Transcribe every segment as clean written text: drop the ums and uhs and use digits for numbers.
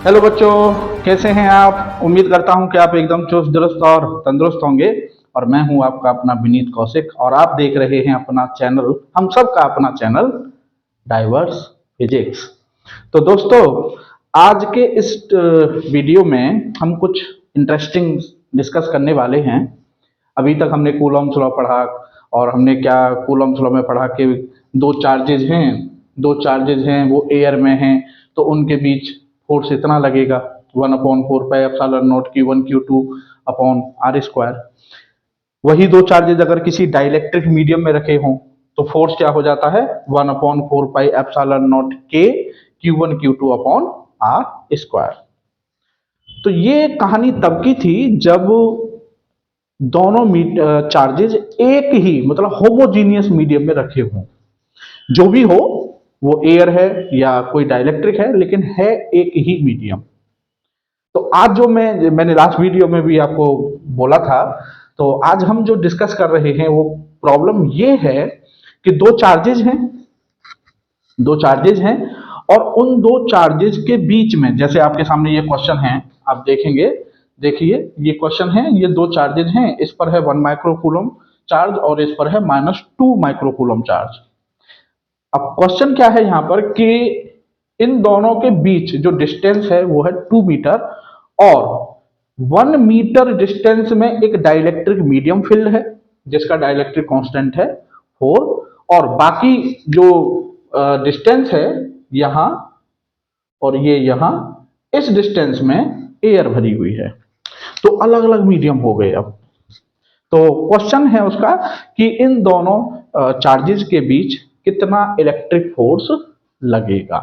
Hello बच्चों, कैसे हैं आप। उम्मीद करता हूं कि आप एकदम चुस्त दुरुस्त और तंदुरुस्त होंगे। और मैं हूं आपका अपना विनीत कौशिक और आप देख रहे हैं अपना चैनल, हम सब का अपना चैनल डाइवर्स फिजिक्स। तो दोस्तों, आज के इस वीडियो में हम कुछ इंटरेस्टिंग डिस्कस करने वाले हैं। अभी तक हमने कूलॉम्स लॉ पढ़ा और हमने क्या कूलॉम्स लॉ में पढ़ा कि दो चार्जेज हैं वो एयर में हैं, तो उनके बीच फोर्स इतना लगेगा, 1/4 pi epsilon naught Q1 Q2 upon R square. वही दो चार्जेज अगर किसी डाइलेक्ट्रिक मीडियम में रखे हों तो फोर्स क्या हो जाता है, 1/4 pi epsilon naught K Q1 Q2 upon R square. तो ये कहानी तब की थी जब दोनों चार्जेज एक ही मतलब होमोजीनियस मीडियम में रखे हों। जो भी हो, वो एयर है या कोई डाइलेक्ट्रिक है, लेकिन है एक ही मीडियम। तो आज जो मैंने लास्ट वीडियो में भी आपको बोला था, तो आज हम जो डिस्कस कर रहे हैं वो प्रॉब्लम ये है कि दो चार्जेज हैं और उन दो चार्जेज के बीच में, जैसे आपके सामने ये क्वेश्चन है, आप देखेंगे। देखिए, ये क्वेश्चन है, ये दो चार्जेज हैं, इस पर है 1 माइक्रोकूलम चार्ज और इस पर है -2 माइक्रोकूलम चार्ज। अब क्वेश्चन क्या है यहाँ पर कि इन दोनों के बीच जो डिस्टेंस है वो है 2 मीटर और 1 मीटर डिस्टेंस में एक डाइलेक्ट्रिक मीडियम फील्ड है जिसका डाइलेक्ट्रिक कांस्टेंट है 4। और बाकी जो डिस्टेंस है यहाँ और ये यहाँ, इस डिस्टेंस में एयर भरी हुई है। तो अलग अलग मीडियम हो गए। अब तो क्वेश्चन है उसका कि इन दोनों चार्जेस के बीच कितना इलेक्ट्रिक फोर्स लगेगा।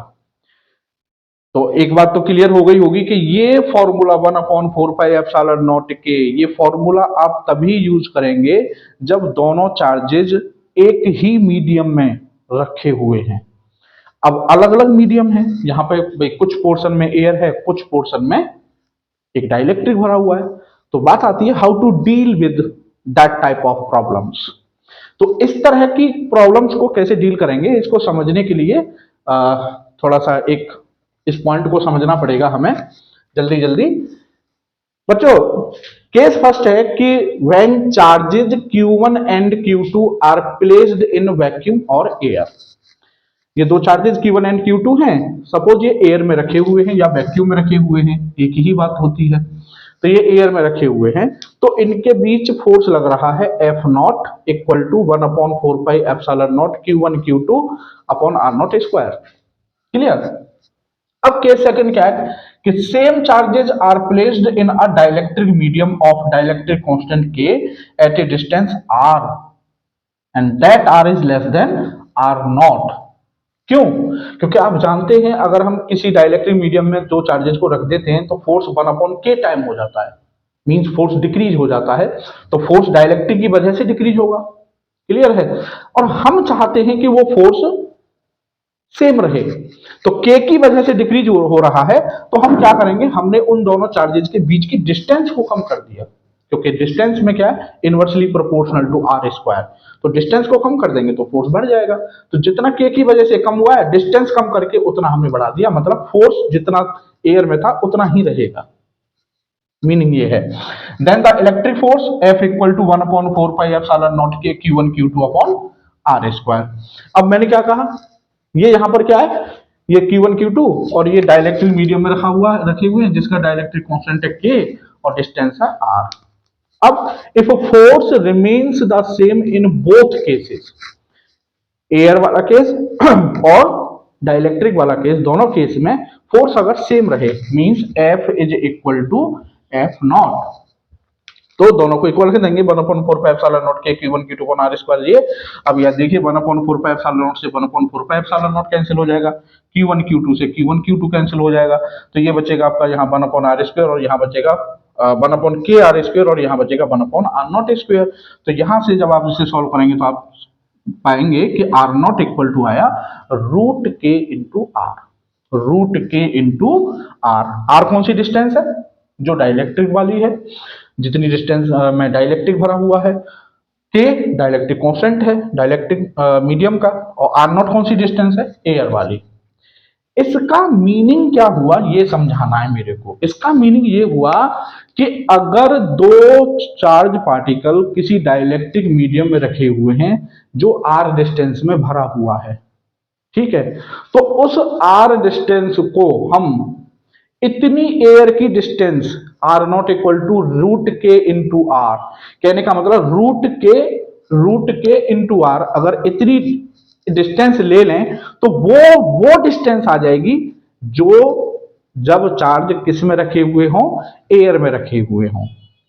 तो एक बात तो क्लियर हो गई होगी कि ये फॉर्मूला 1/4 पाई एप्सिलॉन नॉट के, ये फॉर्मूला आप तभी यूज करेंगे जब दोनों चार्जेज एक ही मीडियम में रखे हुए हैं। अब अलग अलग मीडियम है, यहाँ पे भाई कुछ पोर्शन में एयर है, कुछ पोर्शन में एक डाइलेक्ट्रिक भरा हुआ है। तो बात आती है how to deal with that type of problems. तो इस तरह की प्रॉब्लम्स को कैसे डील करेंगे, इसको समझने के लिए थोड़ा सा एक इस पॉइंट को समझना पड़ेगा हमें जल्दी जल्दी। बच्चों, केस फर्स्ट है कि when charges Q1 and Q2 are placed in vacuum और एयर। ये दो चार्जेस Q1 एंड Q2 हैं, सपोज ये एयर में रखे हुए हैं या वैक्यूम में रखे हुए हैं, एक ही बात होती है। तो ये एयर में रखे हुए हैं, तो इनके बीच फोर्स लग रहा है F0 equal to 1/4 pi epsilon naught Q1 Q2 upon R0 square. Clear. अब केस सेकंड क्या है कि same charges are placed in a dielectric medium of dielectric constant के at a distance r and that r is less than R0। क्यों? क्योंकि आप जानते हैं अगर हम किसी डाइलेक्ट्रिक मीडियम में दो चार्जेस को रख देते हैं तो फोर्स 1/k टाइम हो जाता है, मींस फोर्स डिक्रीज हो जाता है। तो फोर्स डाइलेक्ट्रिक की वजह से डिक्रीज होगा। क्लियर है। और हम चाहते हैं कि वो फोर्स सेम रहे, तो k की वजह से डिक्रीज हो रहा है। तो हम क्या करेंगे, हमने उन दोनों चार्जेस के बीच की डिस्टेंस को कम कर दिया, क्योंकि डिस्टेंस में क्या है, inversely proportional to R square. तो डिस्टेंस को कम कर देंगे तो फोर्स बढ़ जाएगा। तो जितना k की वजह से कम हुआ है, डिस्टेंस कम करके उतना हमने बढ़ा दिया, मतलब फोर्स जितना एयर में था उतना ही रहेगा। मीनिंग ये है, then the electric force F equal to 1/4 pi epsilon naught K Q1 Q2 upon R square. अब मैंने क्या कहा, ये यहां पर क्या है, ये Q1 Q2 और ये डाइलेक्ट्रिक मीडियम में रखे हुए हैं जिसका डाइलेक्ट्रिक कांस्टेंट है K और डिस्टेंस है R। अब if force remains the same in both cases, air वाला केस और डाइलेक्ट्रिक वाला केस, दोनों केस में फोर्स अगर सेम रहे, means F is equal to F0, तो दोनों को इक्वल कर देंगे 1/4 pi epsilon naught K Q1 Q2 upon R square. ये अब यार देखिए, 1/4 पाई एप्सिलॉन नॉट से 1/4 पाई एप्सिलॉन नॉट कैंसिल हो जाएगा, Q1 Q2 से Q1 Q2 कैंसिल हो जाएगा। तो ये बचेगा आपका यहाँ 1/r स्क्वायर और यहाँ बचेगा 1/kr स्क्वायर और यहाँ बचेगा 1/r0 स्क्वायर। तो यहाँ से जब आप इसे सॉल्व करेंगे तो आप पाएंगे कि R0 इक्वल टू आया √k इंटू आर। आर कौन सी डिस्टेंस है, जो डाइलेक्ट्रिक वाली है, जितनी डिस्टेंस में डाइलेक्ट्रिक भरा हुआ है। के डाइलेक्ट्रिक कांस्टेंट है डाइलेक्ट्रिक मीडियम का, और R0 कौन सी डिस्टेंस है, एयर वाली। इसका मीनिंग क्या हुआ ये समझाना है मेरे को। इसका मीनिंग ये हुआ कि अगर दो चार्ज पार्टिकल किसी डाइलेक्ट्रिक मीडियम में रखे हुए हैं जो आर डिस्टेंस में भरा हुआ है, ठीक है, तो उस आर डिस्टेंस को हम इतनी एयर की distance R not equal to root K into R, कहने का मतलब रूट के इंटू आर, अगर इतनी डिस्टेंस ले लें तो वो डिस्टेंस आ जाएगी जो जब चार्ज किस में रखे हुए हों, एयर में रखे हुए हों।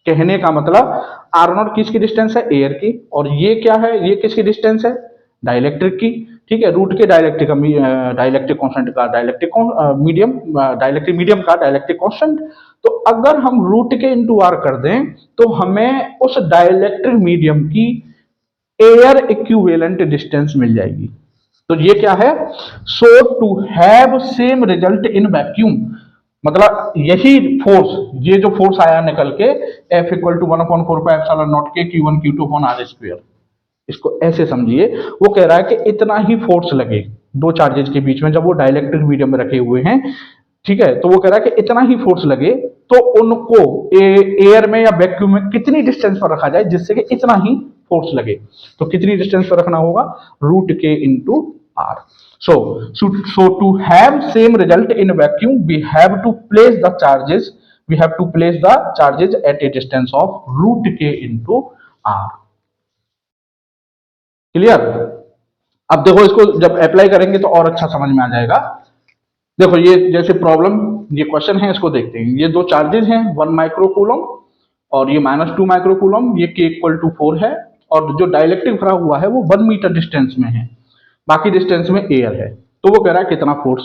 कहने का मतलब आर नॉट किसकी डिस्टेंस है, एयर की, और ये क्या है, ये किसकी डिस्टेंस है, डाइलेक्ट्रिक की, ठीक है, रूट के डाइलेक्ट्रिक डाइलेक्ट्रिक कांस्टेंट का डाइलेक्ट्रिक मीडियम का डाइलेक्ट्रिक कांस्टेंट। तो अगर हम रूट के इंटू आर कर दें तो हमें उस डाइलेक्ट्रिक मीडियम की एयर इक्विवेलेंट डिस्टेंस मिल जाएगी। तो ये क्या है, so to have same result in vacuum, मतलब यही फोर्स, ये जो फोर्स आया निकल के F इक्वल टू 1/4πε0 के Q1 Q2 upon R square, इसको ऐसे समझिए। वो कह रहा है कि इतना ही फोर्स लगे दो चार्जेस के बीच में जब वो डाइलेक्ट्रिक मीडियम में रखे हुए हैं, ठीक है, तो वो कह रहा है कि इतना ही फोर्स लगे तो उनको एयर में या वैक्यूम में कितनी डिस्टेंस पर रखा जाए जिससे कि इतना ही फोर्स लगे। तो कितनी डिस्टेंस पर रखना होगा, root K into R. So to have same result in vacuum, we have to place the charges at a distance of root k into r. Clear? अब देखो इसको जब अप्लाई करेंगे तो और अच्छा समझ में आ जाएगा। देखो ये जैसे प्रॉब्लम, ये क्वेश्चन है, इसको देखते हैं। ये दो चार्जेस हैं, 1 माइक्रोकूलम और ये -2 माइक्रोकूलम, ये k इक्वल टू 4 है, और जो डाइलेक्ट्रिक भरा हुआ है वो 1 मीटर डिस्टेंस में है, बाकी डिस्टेंस में एयर है। तो वो कह रहा है कितना फोर्स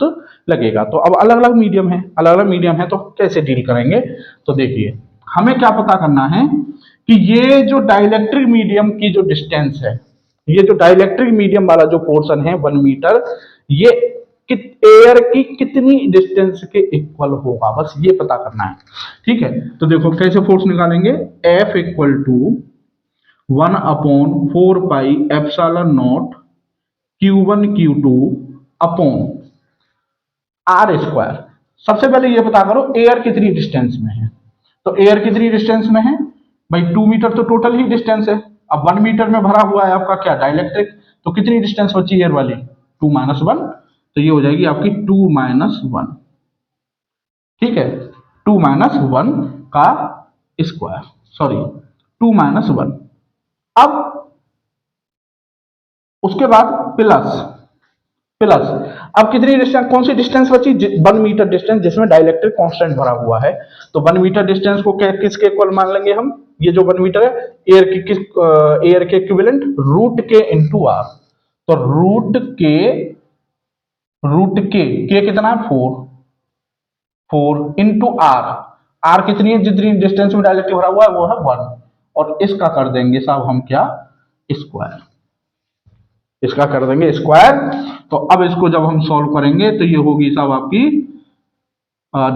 लगेगा। तो अब अलग अलग मीडियम है, तो कैसे डील करेंगे। तो देखिए हमें क्या पता करना है कि ये जो डाइलेक्ट्रिक मीडियम की जो डिस्टेंस है, ये जो डाइलेक्ट्रिक मीडियम वाला जो पोर्शन है 1 मीटर, ये एयर की कितनी डिस्टेंस के इक्वल होगा, बस ये पता करना है। ठीक है, तो देखो कैसे फोर्स निकालेंगे, F equal to 1/4πε0 Q1 Q2 upon R square. सबसे पहले ये पता करो एयर कितनी डिस्टेंस में है। तो एयर कितनी डिस्टेंस में है भाई, 2 मीटर तो टोटल ही डिस्टेंस है। अब 1 मीटर में भरा हुआ है आपका क्या, डाइलेक्ट्रिक, तो कितनी डिस्टेंस बची एयर वाली, 2 - 1, तो ये हो जाएगी आपकी 2 - 1, ठीक है, 2 - 1 का स्क्वायर, सॉरी 2 - 1। अब उसके बाद प्लस अब कितनी डिस्टेंस, कौन सी डिस्टेंस बची, 1 मीटर डिस्टेंस जिसमें डाइलेक्ट्रिक कांस्टेंट भरा हुआ है। तो 1 मीटर डिस्टेंस को किसके इक्वल मान लेंगे हम, ये जो 1 मीटर है एयर के equivalent root K into R. तो रूट के कितना है, 4 इंटू आर कितनी है, जितनी डिस्टेंस में डाइलेक्ट्रिक भरा हुआ है वो है 1, और इसका कर देंगे साहब हम क्या, स्क्वायर, इसका कर देंगे स्क्वायर। तो अब इसको जब हम सॉल्व करेंगे तो ये होगी साहब आपकी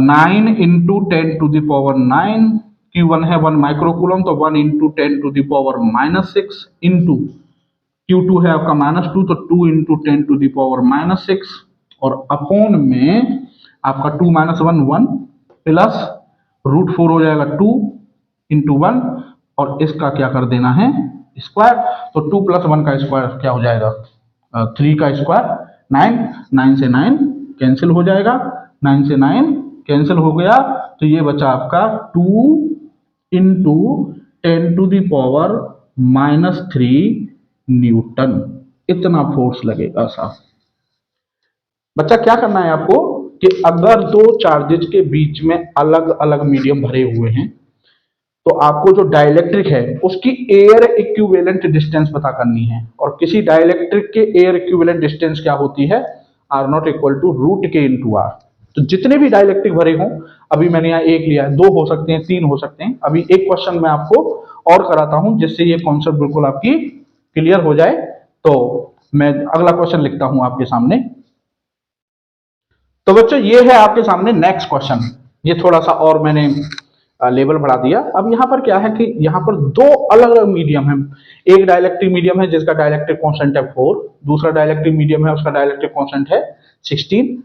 9 इंटू 10⁻⁹, Q1 है 1 माइक्रोकूलम, तो 1 इंटू 10⁻⁻6 इंटू Q2 है आपका -2, तो 2 इंटू 10⁻⁻6, और अपॉन में आपका 2 - 1 प्लस √4 हो जाएगा 2 इंटू 1, और इसका क्या कर देना है, स्क्वायर। तो 2 + 1 का स्क्वायर क्या हो जाएगा, 3 का स्क्वायर 9, 9 से 9 कैंसिल हो जाएगा, 9 से 9 कैंसिल हो गया, तो ये बचा आपका 2 इंटू 10⁻³ न्यूटन, इतना फोर्स लगेगा साहब। बच्चा क्या करना है आपको कि अगर दो चार्जेज के बीच में अलग अलग मीडियम भरे हुए हैं तो आपको जो डाइलेक्ट्रिक है उसकी एयर इक्विवेलेंट डिस्टेंस पता करनी है, और किसी डाइलेक्ट्रिक के एयर इक्विवेलेंट डिस्टेंस क्या होती है, R0 equal to root K into R. तो जितने भी डाइलेक्ट्रिक भरे हों, अभी मैंने यहाँ एक लिया है, 2 हो सकते हैं, 3 हो सकते हैं, अभी एक क्वेश्चन मैं आपको और कराता हूं जिससे ये कॉन्सेप्ट बिल्कुल आपकी क्लियर हो जाए। तो मैं अगला क्वेश्चन लिखता हूं आपके सामने। तो बच्चों ये है आपके सामने नेक्स्ट क्वेश्चन, ये थोड़ा सा और मैंने लेवल बढ़ा दिया। अब यहाँ पर क्या है कि यहाँ पर 2 अलग अलग मीडियम है, एक डाइलेक्ट्रिक मीडियम है जिसका डाइलेक्ट्रिक कांस्टेंट है 4, दूसरा डाइलेक्ट्रिक मीडियम है उसका डाइलेक्ट्रिक कांस्टेंट है 16।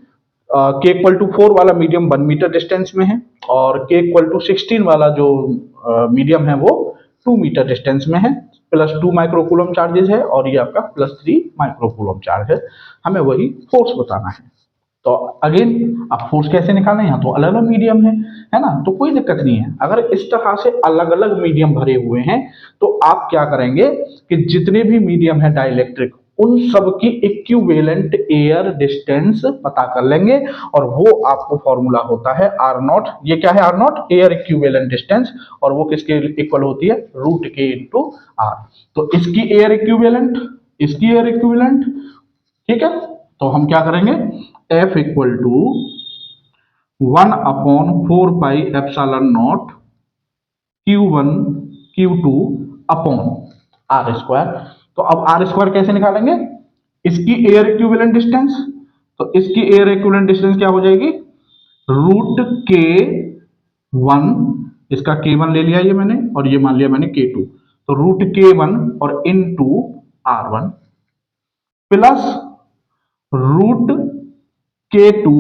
के इक्वल टू 4 वाला मीडियम 1 मीटर डिस्टेंस में है और के इक्वल टू 16 वाला जो मीडियम है वो 2 मीटर डिस्टेंस में है, प्लस 2 माइक्रोकूलम चार्जेस है और ये आपका प्लस 3 माइक्रोकूलम चार्ज है। हमें वही फोर्स बताना है। तो अगेन आप फोर्स कैसे निकालें, यहाँ तो अलग अलग मीडियम है ना, तो कोई दिक्कत नहीं है। अगर इस तरह से अलग अलग मीडियम भरे हुए हैं तो आप क्या करेंगे कि जितने भी मीडियम है डाइलेक्ट्रिक उन सब की इक्विवेलेंट एयर डिस्टेंस पता कर लेंगे और वो आपको फॉर्मूला होता है आर नॉट। ये क्या है R naught? Air equivalent distance, और वो किसके इक्वल होती है? Root K into R. तो इसकी एयर इक्विवेलेंट, इसकी एयर इक्विवेलेंट, ठीक है। तो हम क्या करेंगे, F equal to 1/4 pi epsilon naught Q1 Q2 upon R square. तो अब आर स्क्वायर कैसे निकालेंगे? इसकी एयर इक्विवेलेंट डिस्टेंस, तो इसकी एयर इक्विवेलेंट डिस्टेंस क्या हो जाएगी? रूट के 1, इसका K1 ले लिया ये मैंने और ये मान लिया मैंने K2, तो रूट K1 और into R1 plus root K2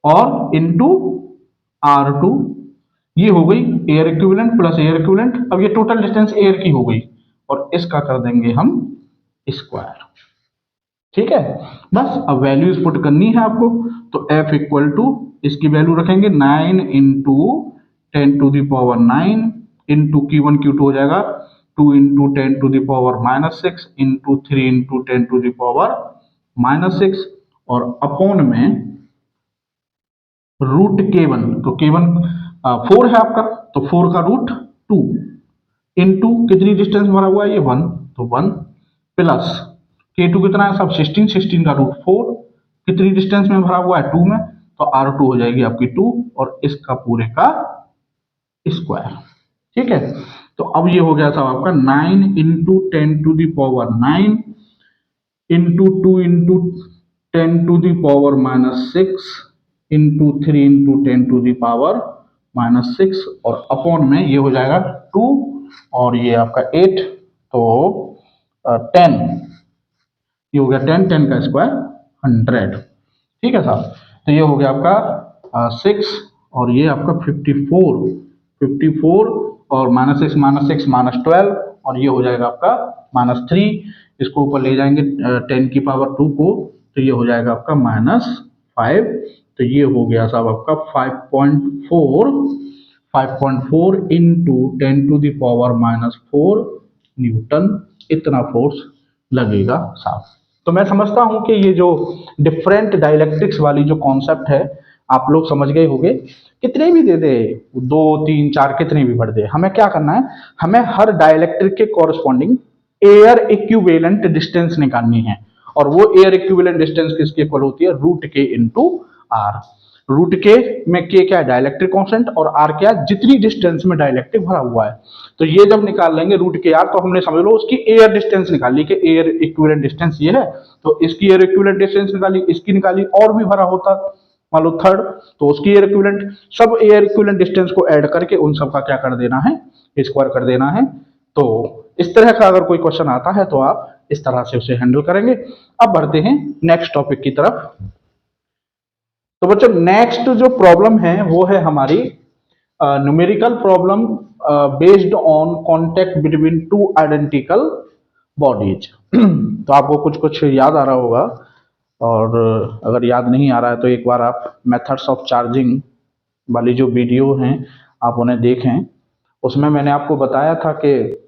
और इनटू R2। ये हो गई air equivalent plus air equivalent. अब ये टोटल डिस्टेंस एयर की हो गई और इसका कर देंगे हम स्क्वायर, ठीक है। बस अब वैल्यूज पुट करनी है आपको। तो F इक्वल टू, इसकी वैल्यू रखेंगे 9 इंटू 10⁻9 इंटू Q1 Q2 हो जाएगा 2 इंटू 10⁻6 इंटू 3 इंटू 10⁻6 और अपॉन में रूट K1, तो K1 4 है आपका, तो 4 का रूट 2 इंटू कितनी डिस्टेंस भरा हुआ है ये 1, तो 1 प्लस K2 कितना है सब 16, 16 का रूट 4 कितनी डिस्टेंस में भरा हुआ है 2 में, तो R2 हो जाएगी आपकी 2 और इसका पूरे का स्क्वायर, ठीक है। तो अब ये हो गया था आपका 9 into 10⁻9 into 2 into 10⁻6 into 3 into 10⁻6 और अपॉन में ये हो जाएगा 2 और ये आपका 8, तो 10, ये हो गया 10, 10 का स्क्वायर 100, ठीक है साहब। तो ये हो गया आपका 6 और ये आपका 54, 54 और -6 -6 -12 और ये हो जाएगा आपका -3। इसको ऊपर ले जाएंगे 10 की पावर 2 को, तो ये हो जाएगा आपका -5। तो ये हो गया साहब आपका 5.4 इंटू 10⁻⁻4 न्यूटन, इतना फोर्स लगेगा साहब। तो मैं समझता हूं कि ये जो डिफरेंट डाइलेक्ट्रिक्स वाली जो कॉन्सेप्ट है आप लोग समझ गए होंगे। कितने भी दे दे, 2 3 4 कितने भी भर दे, हमें क्या करना है, हमें हर डाइलेक्ट्रिक के कॉरस्पॉन्डिंग एयर इक्विवेलेंट डिस्टेंस निकालनी है और वो एयर इक्विवेलेंट डिस्टेंस किसके इक्वल होती है? Root K into are. Root के में के क्या है? डाइलेक्ट्रिक कांस्टेंट, और आर क्या है? जितनी डिस्टेंस में डाइलेक्ट्रिक भरा हुआ है। तो ये जब निकाल लेंगे रूट के आर, तो हमने समझ लो उसकी एयर डिस्टेंस निकाल ली कि एयर इक्विवेलेंट डिस्टेंस ये है, तो इसकी एयर इक्विवेलेंट डिस्टेंस निकाली, इसकी निकाली, और भी भरा होता मान लो थर्ड, तो उसकी एयर इक्विवेलेंट, सब एयर इक्विवेलेंट डिस्टेंस को ऐड करके उन सब का क्या कर देना है? स्क्वायर कर देना है। तो इस तरह का अगर कोई क्वेश्चन आता है तो आप इस तरह से उसे हैंडल करेंगे। अब बढ़ते हैं नेक्स्ट टॉपिक की तरफ। तो बच्चों नेक्स्ट जो प्रॉब्लम है वो है हमारी numerical problem based on contact between two identical bodies. तो आपको कुछ कुछ याद आ रहा होगा, और अगर याद नहीं आ रहा है तो एक बार आप मेथड्स ऑफ चार्जिंग वाली जो वीडियो हैं आप उन्हें देखें। उसमें मैंने आपको बताया था कि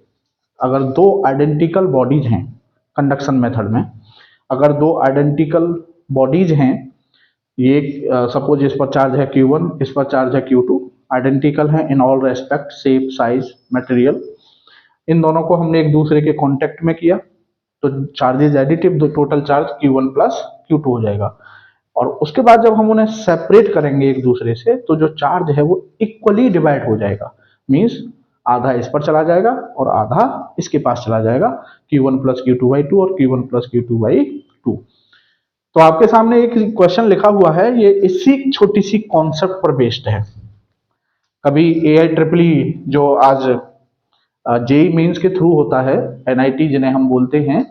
अगर दो आइडेंटिकल बॉडीज हैं कंडक्शन मेथड में, अगर दो आइडेंटिकल बॉडीज हैं, ये सपोज इस पर चार्ज है Q1, इस पर चार्ज है Q2, आइडेंटिकल है in all respect, shape, size, material, इन दोनों को हमने एक दूसरे के कांटेक्ट में किया तो charges additive, total charge Q1 plus Q2 हो जाएगा। और उसके बाद जब हम उन्हें सेपरेट करेंगे एक दूसरे से तो जो चार्ज है वो इक्वली डिवाइड हो जाएगा, मीन्स आधा इस पर चला जाएगा और आधा इसके पास चला जाएगा, Q1 प्लस Q2/2 और Q1 प्लस Q2/2। तो आपके सामने एक क्वेश्चन लिखा हुआ है, ये इसी छोटी सी कॉन्सेप्ट पर बेस्ड है। कभी AI-EEE जो आज जेई मेंस के थ्रू होता है, NIT जिन्हें हम बोलते हैं,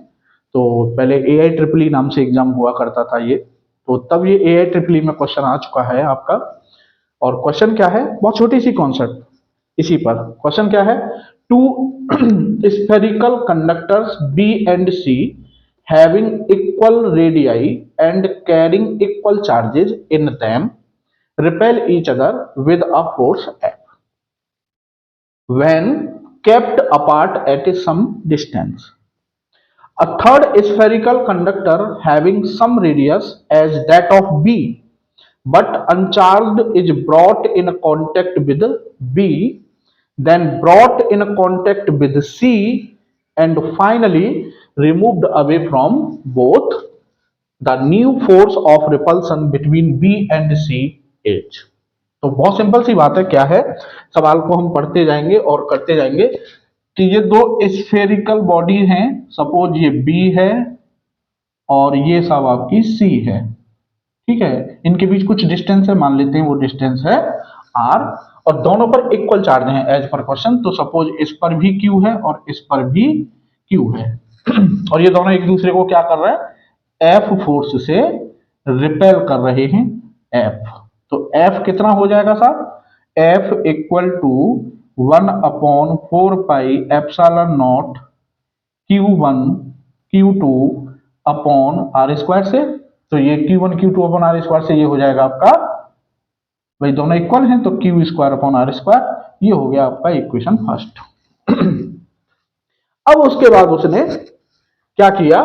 तो पहले AI-EEE नाम से एग्जाम हुआ करता था ये, तो तब ये AIEEE में क्वेश्चन आ चुका है आपका। और क्वेश्चन क्या है, बहुत छोटी सी कॉन्सेप्ट इसी पर। क्वेश्चन क्या है, two spherical conductors B and C having equal radii and carrying equal charges in them repel each other with a force F when kept apart at some distance. A third spherical conductor having some radius as that of B but uncharged is brought in contact with B, then brought in contact with C, and finally removed away from both. The new force of repulsion between B and C is। तो बहुत simple सी बात है, क्या है, सवाल को हम पढ़ते जाएंगे और करते जाएंगे कि ये दो स्फेरिकल बॉडी हैं, सपोज ये B है और ये सब आपकी C है, ठीक है। इनके बीच कुछ डिस्टेंस है, मान लेते हैं वो डिस्टेंस है R, और दोनों पर इक्वल चार्ज है एज पर क्वेश्चन। तो सपोज इस पर भी Q है और इस पर भी Q है और ये दोनों एक दूसरे को क्या कर रहे हैं, F फोर्स से रिपेल कर रहे हैं F। तो F कितना हो जाएगा साहब, F equal to 1/4πε0 Q1 Q2 upon R square से। तो ये Q1 Q2 upon R square से ये हो जाएगा आपका, भाई दोनों इक्वल हैं तो Q square upon R square, ये हो गया आपका इक्वेशन फर्स्ट। अब उसके बाद उसने क्या किया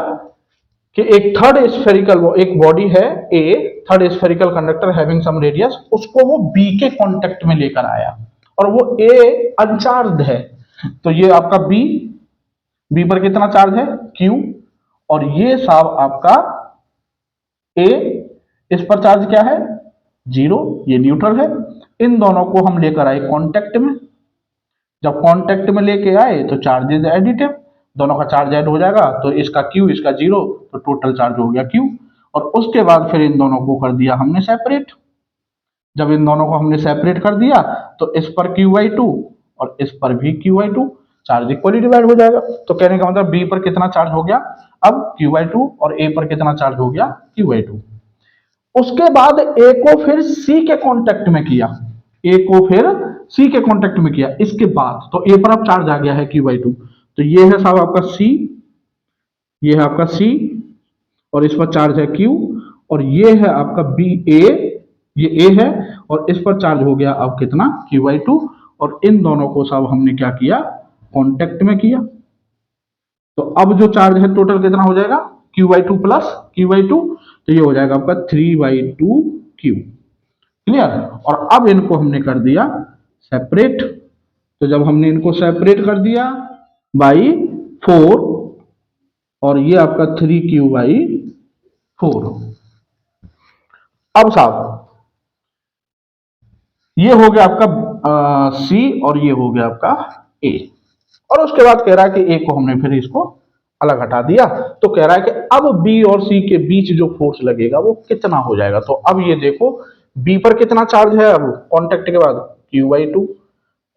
कि एक थर्ड स्फेरिकल, एक बॉडी है A, third spherical conductor having some radius, उसको वो B के कांटेक्ट में लेकर आया और वो A अनचार्ज है। तो ये आपका B पर कितना चार्ज है, Q, और ये साहब आपका A, इस पर चार्ज क्या है, 0, ये न्यूट्रल है। इन दोनों को हम लेकर आए कांटेक्ट में। जब कांटेक्ट में लेके आए तो चार्ज इज एडिटिव, दोनों का चार्ज ऐड हो जाएगा, तो इसका Q इसका 0, तो टोटल चार्ज हो गया Q। और उसके बाद फिर इन दोनों को कर दिया हमने सेपरेट। जब इन दोनों को हमने सेपरेट कर दिया तो इस पर Q/2 और इस पर भी Q/2, चार्ज इक्वली डिवाइड हो जाएगा। तो कहने का मतलब B पर कितना चार्ज हो गया, अब Q/2, और A पर कितना चार्ज हो गया, Q/2। उसके बाद A को फिर C के कांटेक्ट में किया, A को फिर C के कांटेक्ट में किया। इसके बाद तो A पर अब चार्ज आ गया है Q/2, तो ये है साहब आपका C, ये है आपका C, और इस पर चार्ज है Q, और ये है आपका A, ये A है और इस पर चार्ज हो गया अब कितना, Q/2, और इन दोनों को साहब हमने क्या किया, कांटेक्ट में किया। तो अब जो चार्ज है टोटल कितना हो जाएगा, Q/2 प्लस Q/2, तो ये हो जाएगा आपका 3/2Q। क्लियर। और अब इनको हमने कर दिया सेपरेट। तो जब हमने इनको सेपरेट कर दिया बाई 4, और ये आपका 3Q/4। अब साहब ये हो गया आपका C और ये हो गया आपका A। और उसके बाद कह रहा है कि A को हमने फिर इसको अलग हटा दिया, तो कह रहा है कि अब B और C के बीच जो फोर्स लगेगा वो कितना हो जाएगा। तो अब ये देखो B पर कितना चार्ज है, अब कांटेक्ट के बाद Q/2,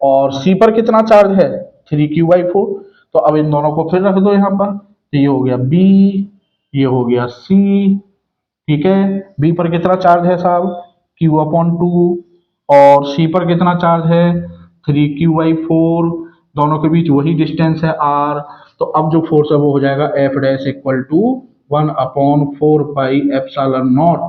और C पर कितना चार्ज है 3Q/4। तो अब इन दोनों को फिर रख दो यहाँ पर, तो ये हो गया B, ये हो गया C, ठीक है। B पर कितना चार्ज है साहब, Q/2, और C पर कितना चार्ज है 3Q/4, दोनों के बीच वही डिस्टेंस है R। तो अब जो फोर्स है वो हो जाएगा F dash equal to 1/4πε0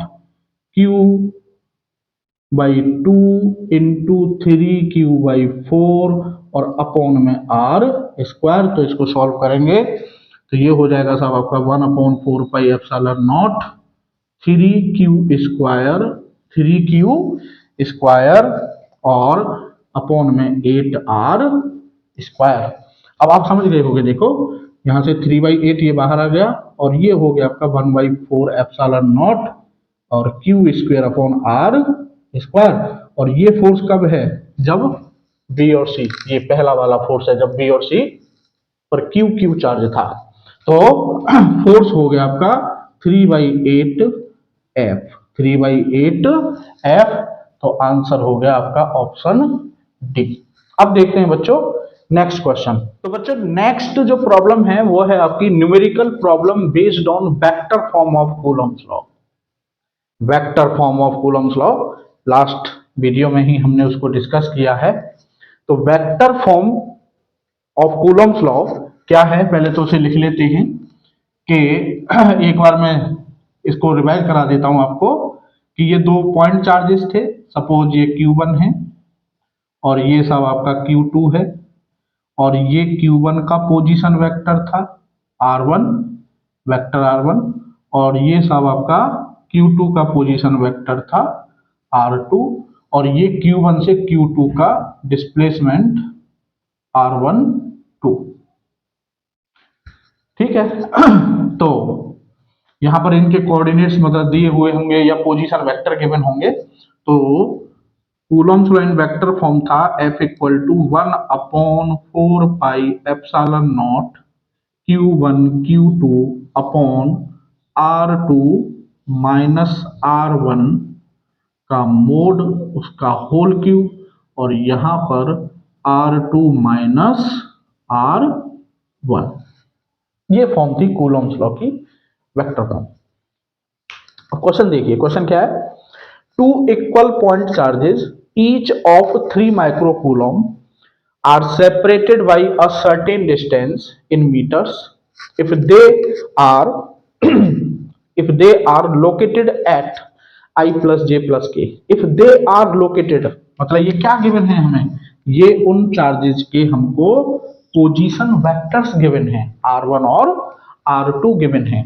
Q/2 into 3Q/4 और अपॉन में R स्क्वायर। तो इसको सॉल्व करेंगे तो ये हो जाएगा साहब आपका 1/4πε0 3Q² और अपॉन में 8R स्क्वायर। अब आप समझ गए होंगे, देखो यहां से 3/8 ये बाहर आ गया और ये हो गया आपका 1/4ε0 और Q² अपॉन R स्क्वायर। और ये फोर्स कब है, जब B और C, ये पहला वाला फोर्स है जब B और C पर Q चार्ज था। तो फोर्स हो गया आपका 3/8F। तो आंसर हो गया आपका ऑप्शन डी। अब देखते हैं बच्चों नेक्स्ट क्वेश्चन। तो बच्चों नेक्स्ट जो प्रॉब्लम है वो है आपकी numerical problem based on vector form of Coulomb's law. Vector form of Coulomb's law, last video में ही हमने उसको डिस्कस किया है। तो vector form of Coulomb's law क्या है, पहले तो उसे लिख लेते हैं कि एक बार मैं इसको रिवाइज करा देता हूं आपको कि ये दो पॉइंट चार्जेस थे, सपोज ये Q1 है और ये सब आपका Q2 है, और ये Q1 का पोजीशन वेक्टर था R1, वेक्टर R1, और ये सब आपका Q2 का पोजीशन वेक्टर था R2, और ये Q1 से Q2 का डिस्प्लेसमेंट R1 2। ठीक है। तो यहां पर इनके कोऑर्डिनेट्स मतलब दिए हुए होंगे या पोजीशन वेक्टर गिवन होंगे। तो Coulomb's law in vector form था F equal to 1/4 pi epsilon naught Q1 Q2 upon R2 minus R1 का मोड उसका होल क्यूब और यहां पर R2 माइनस R1। ये फॉर्म थी कूलम्स लॉ की वेक्टर फॉर्म। अब क्वेश्चन देखिए, क्वेश्चन क्या है, two equal point charges each of 3 microcoulomb are separated by a certain distance in meters if they are if they are located at I plus j plus k। if they are located मतलब ये क्या given है हमें, ये उन charges के हमको position vectors given है R1 और R2 गिवन है।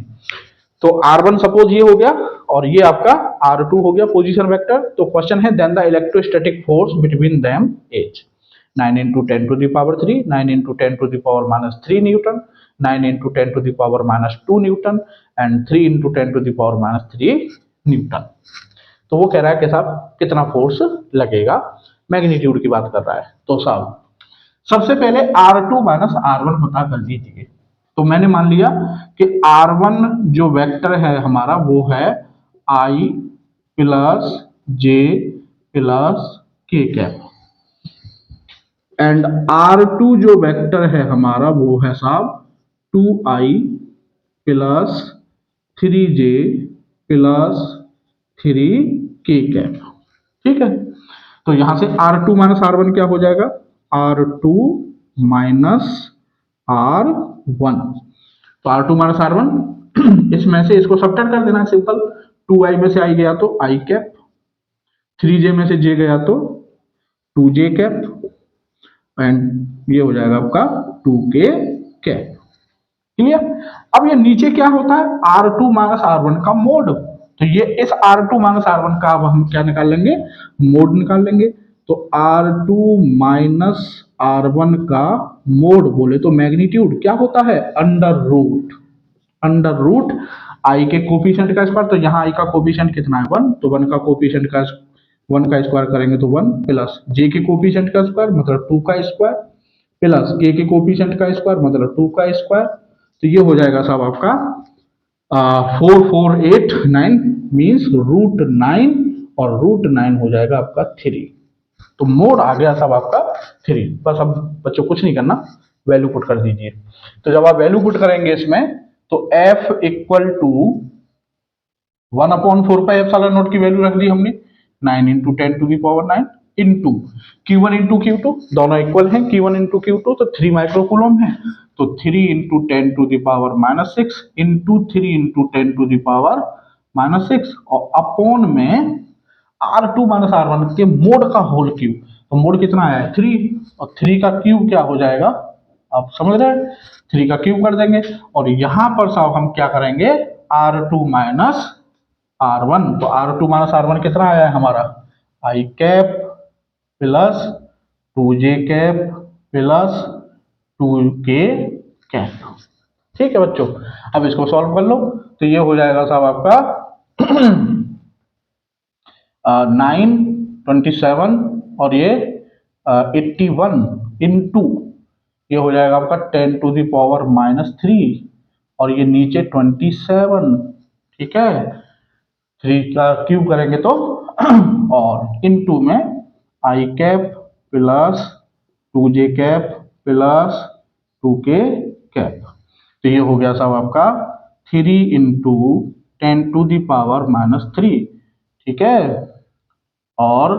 तो R1 सपोज ये हो गया और ये आपका R2 हो गया पोजीशन वेक्टर। तो क्वेश्चन है then the electrostatic force between them is 9 into 10 to the power 3, 9 into 10 to the power minus 3 Newton, 9 into 10 to the power minus 2 Newton and 3 into 10 to the power minus 3 Newton। तो वो कह रहा है कि साहब कितना force लगेगा, magnitude की बात कर रहा है। तो साहब सबसे पहले R2 माइनस R1 पता कर लीजिए। तो मैंने मान लिया कि R1 जो वेक्टर है हमारा वो है I plus J plus K cap, and R2 जो वेक्टर है हमारा वो है साहब 2I plus 3J plus 3K cap. ठीक है। तो यहां से R2 माइनस R1 क्या हो जाएगा, R2 माइनस R1। तो R2 माइनस R1 इसमें से इसको सब्ट्रैक्ट कर देना है सिंपल। 2I में से I गया तो I कैप, 3J में से J गया तो 2J कैप, एंड ये हो जाएगा आपका 2K कैप। क्लियर। अब ये नीचे क्या होता है, R2 माइनस R1 का मोड। तो ये इस R2 माइनस R1 का अब हम क्या निकाल लेंगे, मोड निकाल लेंगे। तो R2 माइनस R1 का मोड बोले तो मैग्नीट्यूड क्या होता है, under root, under root I के कोफिशिएंट का स्क्वायर। तो यहाँ I का कोफिशिएंट कितना है 1, तो 1 का कोफिशिएंट का 1 का स्क्वायर करेंगे तो 1 प्लस J के कोफिशिएंट का स्क्वायर मतलब 2 का स्क्वायर प्लस K के कोफिशिएंट का स्क्वायर मतलब 2 का स्क्वायर। तो ये हो जाएगा साहब आपका 4489 मीन्स रूट 9 और रूट 9 हो जाएगा आपका 3। तो मोड आ गया साहब आपका 3। बस अब बच्चों कुछ नहीं करना, वैल्यू पुट कर दीजिए। तो जब आप वैल्यू पुट करेंगे इसमें तो F equal to 1/4 pi epsilon naught की वैल्यू रख दी हमने 9 into 10 to the power 9 into Q1 into Q2 दोनों इक्वल हैं, Q1 इंटू Q2 तो 3 माइक्रोकूलम है तो 3 into 10 to the power minus 6 into 3 into 10 to the power minus 6 और अपॉन में R2 माइनस R1 के मोड का होल क्यूब। तो मोड कितना है 3 और 3 का क्यूब क्या हो जाएगा, आप समझ रहे हैं, 3 का क्यूब कर देंगे और यहां पर साहब हम क्या करेंगे R2 माइनस R1। तो R2 माइनस R1 कितना आया है हमारा I cap plus 2J cap plus 2K cap. ठीक है बच्चों, अब इसको सॉल्व कर लो। तो ये हो जाएगा साहब आपका 9 27 और ये 81 इंटू ये हो जाएगा आपका 10 टू दी पावर माइनस 3 और ये नीचे 27। ठीक है, 3 का क्यूब करेंगे तो और इनटू में I cap plus 2J cap plus 2K cap. तो ये हो गया साहब आपका 3 into 10 to the power minus 3 ठीक है, और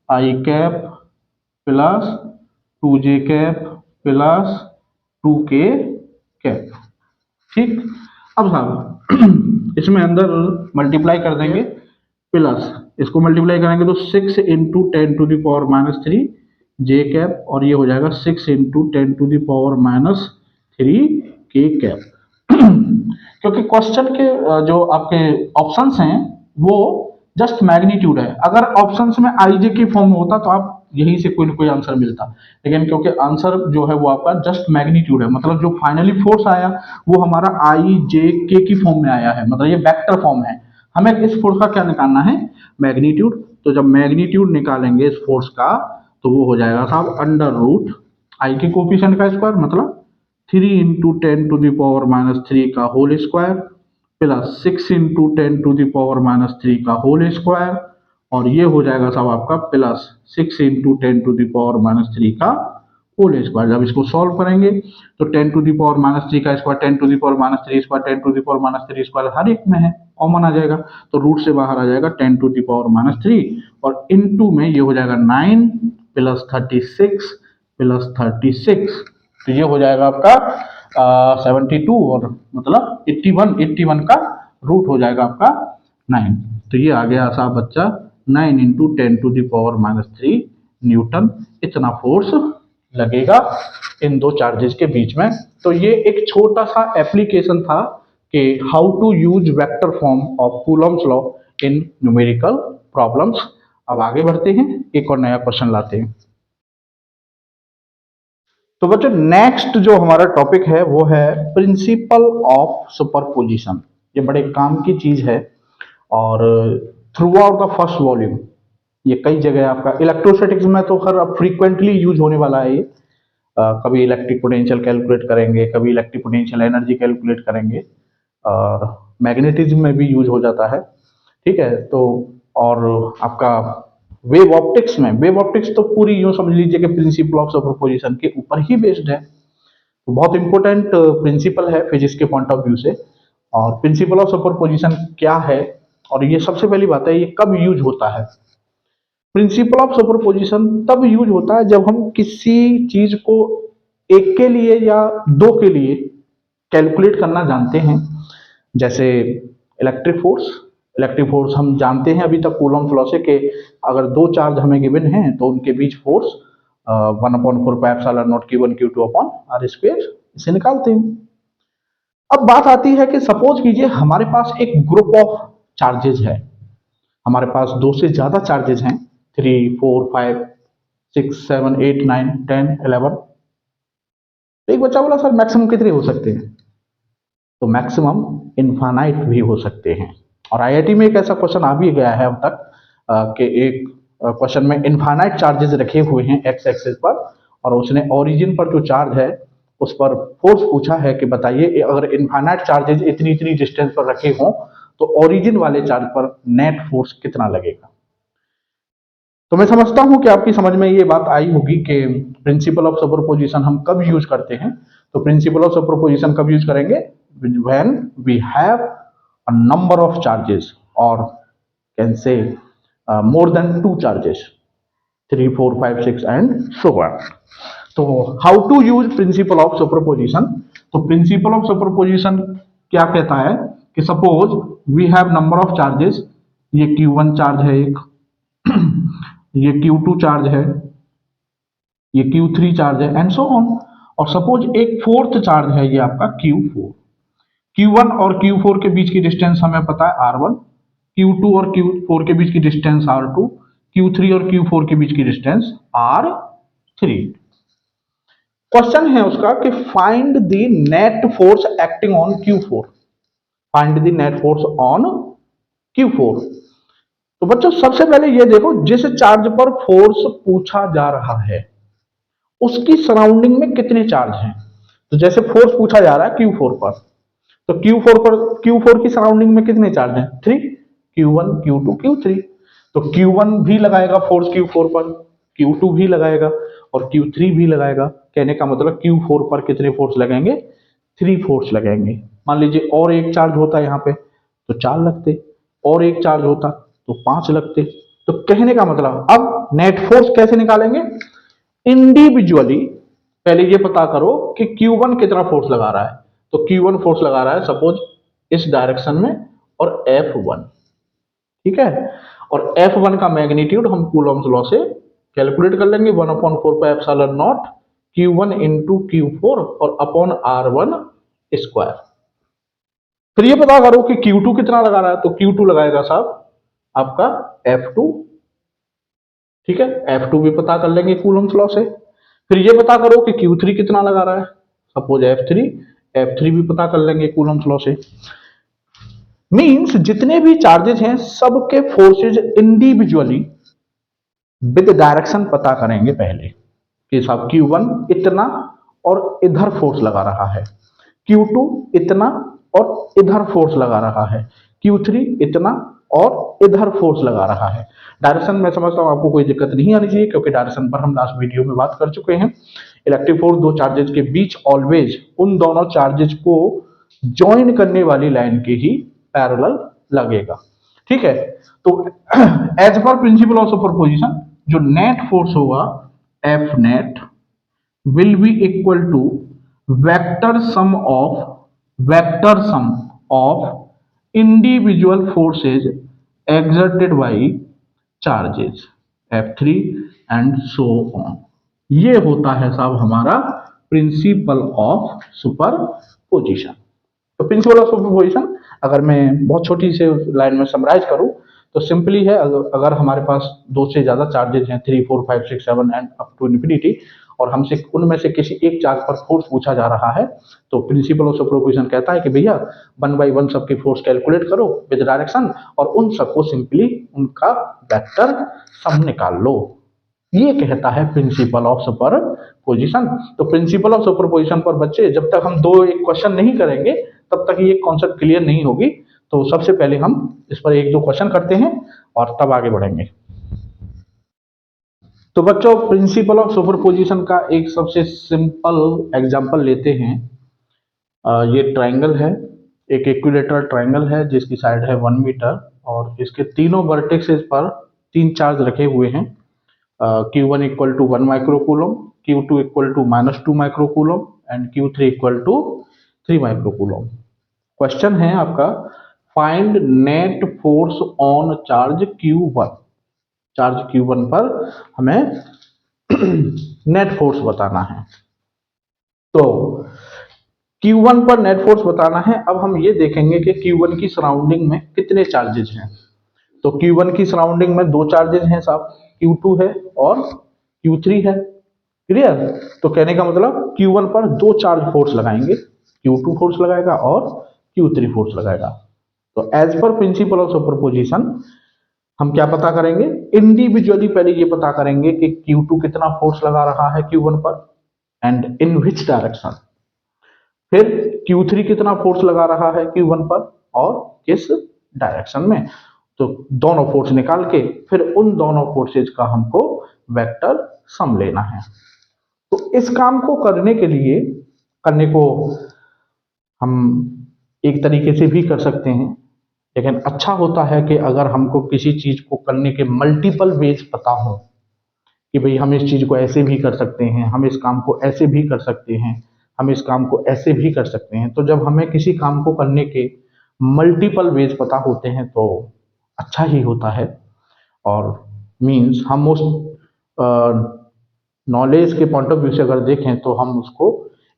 I cap plus 2j cap plus 2k cap. ठीक, अब साहब इसमें अंदर मल्टीप्लाई कर देंगे, प्लस इसको मल्टीप्लाई करेंगे तो 6 इंटू 10⁻³ जे कैप, और ये हो जाएगा 6 इंटू 10⁻³ के कैप। क्योंकि क्वेश्चन के जो आपके ऑप्शंस हैं वो जस्ट मैग्नीट्यूड है। अगर ऑप्शंस में आईजे की फॉर्म होता तो आप यहीं से कोई ना कोई आंसर मिलता, लेकिन क्योंकि आंसर जो है वो आपका जस्ट मैग्नीट्यूड है, मतलब जो फाइनली फोर्स आया वो हमारा आई जे के की फॉर्म में आया है, मतलब ये वेक्टर फॉर्म है। हमें इस फोर्स का क्या निकालना है, मैग्नीट्यूड। तो जब मैग्नीट्यूड निकालेंगे इस फोर्स का तो वो हो जाएगा साहब अंडर रूट आई के कोफिशिएंट का स्क्वायर, मतलब 3 इंटू 10⁻³ का होल स्क्वायर प्लस 6 इंटू 10⁻³ का होल स्क्वायर, और ये हो जाएगा साहब आपका प्लस 6 इंटू 10⁻³ का होल स्क्वायर। जब इसको सॉल्व करेंगे तो 10⁻³ का स्क्वायर 10⁻³ स्क्वायर 10⁻³ स्क्वायर हर एक में है, कॉमन आ जाएगा, तो रूट से बाहर आ जाएगा 10⁻³ और इनटू में ये हो जाएगा 9 प्लस 36 प्लस 36, तो ये हो जाएगा आपका 72 और मतलब 81 का रूट हो जाएगा आपका 9। तो ये आ गया साहब बच्चा 9 इंटू 10⁻³ न्यूटन, इतना फोर्स लगेगा इन दो चार्जेस के बीच में। तो ये एक छोटा सा एप्लीकेशन था कि how to use vector form of Coulomb's law in numerical problems. अब आगे बढ़ते हैं, एक और नया क्वेश्चन लाते हैं। तो बच्चों नेक्स्ट जो हमारा टॉपिक है वो है प्रिंसिपल ऑफ सुपरपोजिशन। ये बड़े काम की चीज है और through out the first volume ये कई जगह आपका इलेक्ट्रोस्टैटिक्स में तो खैर अब फ्रीक्वेंटली यूज होने वाला है ये। कभी इलेक्ट्रिक पोटेंशियल कैलकुलेट करेंगे, कभी इलेक्ट्रिक पोटेंशियल एनर्जी कैलकुलेट करेंगे, और मैग्नेटिज्म में भी यूज हो जाता है। ठीक है, तो और आपका वेव ऑप्टिक्स तो पूरी यूं समझ लीजिए कि प्रिंसिपल ऑफ सुपरपोजिशन के ऊपर ही बेस्ड है, तो बहुत इंपॉर्टेंट प्रिंसिपल है फिजिक्स के पॉइंट ऑफ व्यू से। और प्रिंसिपल ऑफ सुपरपोजिशन क्या है, और ये सबसे पहली बात है ये कब यूज होता है। प्रिंसिपल ऑफ सुपरपोजिशन तब यूज होता है जब हम किसी चीज को एक के लिए या दो के लिए कैलकुलेट करना जानते हैं। जैसे इलेक्ट्रिक फोर्स हम जानते हैं अभी तक कूलॉम्स लॉ से कि अगर दो चार्ज हमें गिवन हैं तो उनके बीच force 1/4πε0 Q1 Q2 upon r², इसे निकालते हैं। अब बात आती है कि सपोज कीजिए हमारे पास एक ग्रुप ऑफ चार्जेस है, हमारे पास दो से ज्यादा चार्जेस हैं, 3 4 5 6 7 8 9 10 11। एक बच्चा बोला सर मैक्सिमम कितने हो सकते हैं, तो मैक्सिमम इनफाइनाइट भी हो सकते हैं। और आईआईटी में एक ऐसा क्वेश्चन आ भी गया है अब तक कि एक क्वेश्चन में इनफाइनाइट चार्जेस रखे हुए हैं एक्स एक्सिस पर, और उसने ओरिजिन पर जो चार्ज है उस पर फोर्स पूछा है कि बताइए अगर इनफाइनाइट चार्जेस इतनी इतनी डिस्टेंस पर रखे हों तो ओरिजिन वाले चार्ज पर नेट फोर्स कितना लगेगा। तो मैं समझता हूं कि आपकी समझ में ये बात आई होगी कि प्रिंसिपल ऑफ सुपरपोजिशन हम कब यूज करते हैं। तो प्रिंसिपल ऑफ सुपरपोजिशन कब यूज करेंगे, when we have a number of charges और can say more than 2 charges 3 4 5 6 and so on. तो how to use principle of superposition. तो प्रिंसिपल ऑफ सुपरपोजिशन क्या कहता है कि suppose we have number of charges, ये Q1 charge है एक, ये Q2 चार्ज है, ये Q3 चार्ज है एंड सो ऑन। और सपोज एक फोर्थ चार्ज है ये आपका Q4। Q1 और Q4 के बीच की डिस्टेंस हमें पता है R1, Q2 और Q4 के बीच की डिस्टेंस R2, Q3 और Q4 के बीच की डिस्टेंस R3। क्वेश्चन है उसका कि find the net force acting on Q4, find the net force on Q4। तो बच्चों सबसे पहले ये देखो जिस चार्ज पर फोर्स पूछा जा रहा है उसकी सराउंडिंग में कितने चार्ज हैं। तो जैसे फोर्स पूछा जा रहा है Q4 पर, तो Q4 की सराउंडिंग में कितने चार्ज हैं, 3, Q1 Q2 Q3। तो Q1 भी लगाएगा फोर्स Q4 पर, Q2 भी लगाएगा और Q3 भी लगाएगा। कहने का मतलब Q4 पर कितने फोर्स लगेंगे, 3 फोर्स लगेंगे। मान लीजिए और एक चार्ज होता है यहाँ पे तो 4 लगते, और एक चार्ज होता तो 5 लगते। तो कहने का मतलब अब नेट फोर्स कैसे निकालेंगे? इंडिविजुअली पहले ये पता करो कि Q1 कितना फोर्स लगा रहा है। तो Q1 फोर्स लगा रहा है सपोज इस डायरेक्शन में और F1, ठीक है। और F1 का मैग्नीट्यूड हम कूलम्स लॉ से कैलकुलेट कर लेंगे, 1/4 pi epsilon naught Q1 into Q4 और अपॉन R1 स्क्वायर। फिर ये पता करो कि Q2 कितना लगा रहा है। तो Q2 लगाएगा साहब आपका F2, ठीक है। F2 भी पता कर लेंगे कूलम्स लॉ से। फिर ये पता करो कि Q3 कितना लगा रहा है, सपोज F3, F3 भी पता कर लेंगे कूलम्स लॉ से। मींस जितने भी चार्जेस हैं सबके फोर्सेज इंडिविजुअली विद डायरेक्शन पता करेंगे पहले कि साहब Q1 इतना और इधर फोर्स लगा रहा है, Q2 इतना और इधर फोर्स लगा रहा है, Q3 इतना और इधर फोर्स लगा रहा है। डायरेक्शन मैं समझता हूं आपको कोई दिक्कत नहीं आनी चाहिए, क्योंकि डायरेक्शन पर हम लास्ट वीडियो में बात कर चुके हैं। इलेक्ट्रिक फोर्स दो चार्जेज के बीच ऑलवेज उन दोनों चार्जेज को ज्वाइन करने वाली लाइन के ही पैरेलल लगेगा, ठीक है। तो as per principle of superposition जो नेट फोर्स होगा F net will be equal to vector sum of individual forces exerted by charges F3 and so on. ये होता है साहब हमारा प्रिंसिपल ऑफ सुपरपोजिशन। तो प्रिंसिपल ऑफ सुपरपोजिशन अगर मैं बहुत छोटी से लाइन में समराइज करूं तो सिंपली है, अगर हमारे पास दो से ज्यादा चार्जेज हैं 3 4 5 6 7 एंड अप टू इंफिनिटी, और हमसे उनमें से किसी एक चार्ज पर फोर्स पूछा जा रहा है, तो प्रिंसिपल ऑफ सुपरपोजिशन कहता है कि भैया 1 बाई 1 सबकी फोर्स कैलकुलेट करो विद डायरेक्शन और उन सबको सिंपली उनका वेक्टर सम निकाल लो। ये कहता है प्रिंसिपल ऑफ सुपरपोजिशन। तो प्रिंसिपल ऑफ सुपरपोजिशन पर बच्चे जब तक हम दो एक क्वेश्चन नहीं करेंगे तब तक ये कॉन्सेप्ट क्लियर नहीं होगी। तो सबसे पहले हम इस पर एक दो क्वेश्चन करते हैं और तब आगे बढ़ेंगे। तो बच्चों प्रिंसिपल ऑफ सुपरपोजिशन का एक सबसे सिंपल एग्जांपल लेते हैं। ये ट्रायंगल है, एक इक्विलेटरल ट्रायंगल है जिसकी साइड है 1 मीटर और इसके तीनों वर्टेक्सेस पर 3 चार्ज रखे हुए हैं। Q1 equal to 1 microcoulomb, Q2 equal to -2 microcoulomb and Q3 equal to 3 microcoulomb. Question है आपका find net force on charge Q1। Charge Q1 पर हमें नेट फोर्स बताना है। तो Q1 पर नेट फोर्स बताना है। अब हम ये देखेंगे कि Q1 की सराउंडिंग में कितने चार्जेज हैं। तो Q1 की सराउंडिंग में दो चार्जेज हैं साहब, Q2 है और Q3 है। क्लियर? तो कहने का मतलब Q1 पर दो चार्ज फोर्स लगाएंगे, Q2 फोर्स लगाएगा और Q3 फोर्स लगाएगा। तो as per principle of superposition हम क्या पता करेंगे? इंडिविजुअली पहले ये पता करेंगे कि Q2 कितना फोर्स लगा रहा है Q1 पर एंड इन विच डायरेक्शन। फिर Q3 कितना फोर्स लगा रहा है Q1 पर और किस डायरेक्शन में। तो दोनों फोर्स निकाल के फिर उन दोनों फोर्सेज का हमको वेक्टर सम लेना है। तो इस काम को करने को हम एक तरीके से भी कर सकते हैं, लेकिन अच्छा होता है कि अगर हमको किसी चीज को करने के मल्टीपल वेज पता हो कि भाई हम इस चीज को ऐसे भी कर सकते हैं, हम इस काम को ऐसे भी कर सकते हैं, हम इस काम को ऐसे भी कर सकते हैं। तो जब हमें किसी काम को करने के मल्टीपल वेज पता होते हैं तो अच्छा ही होता है। और मीन्स हम उस नॉलेज के पॉइंट ऑफ व्यू से अगर देखें तो हम उसको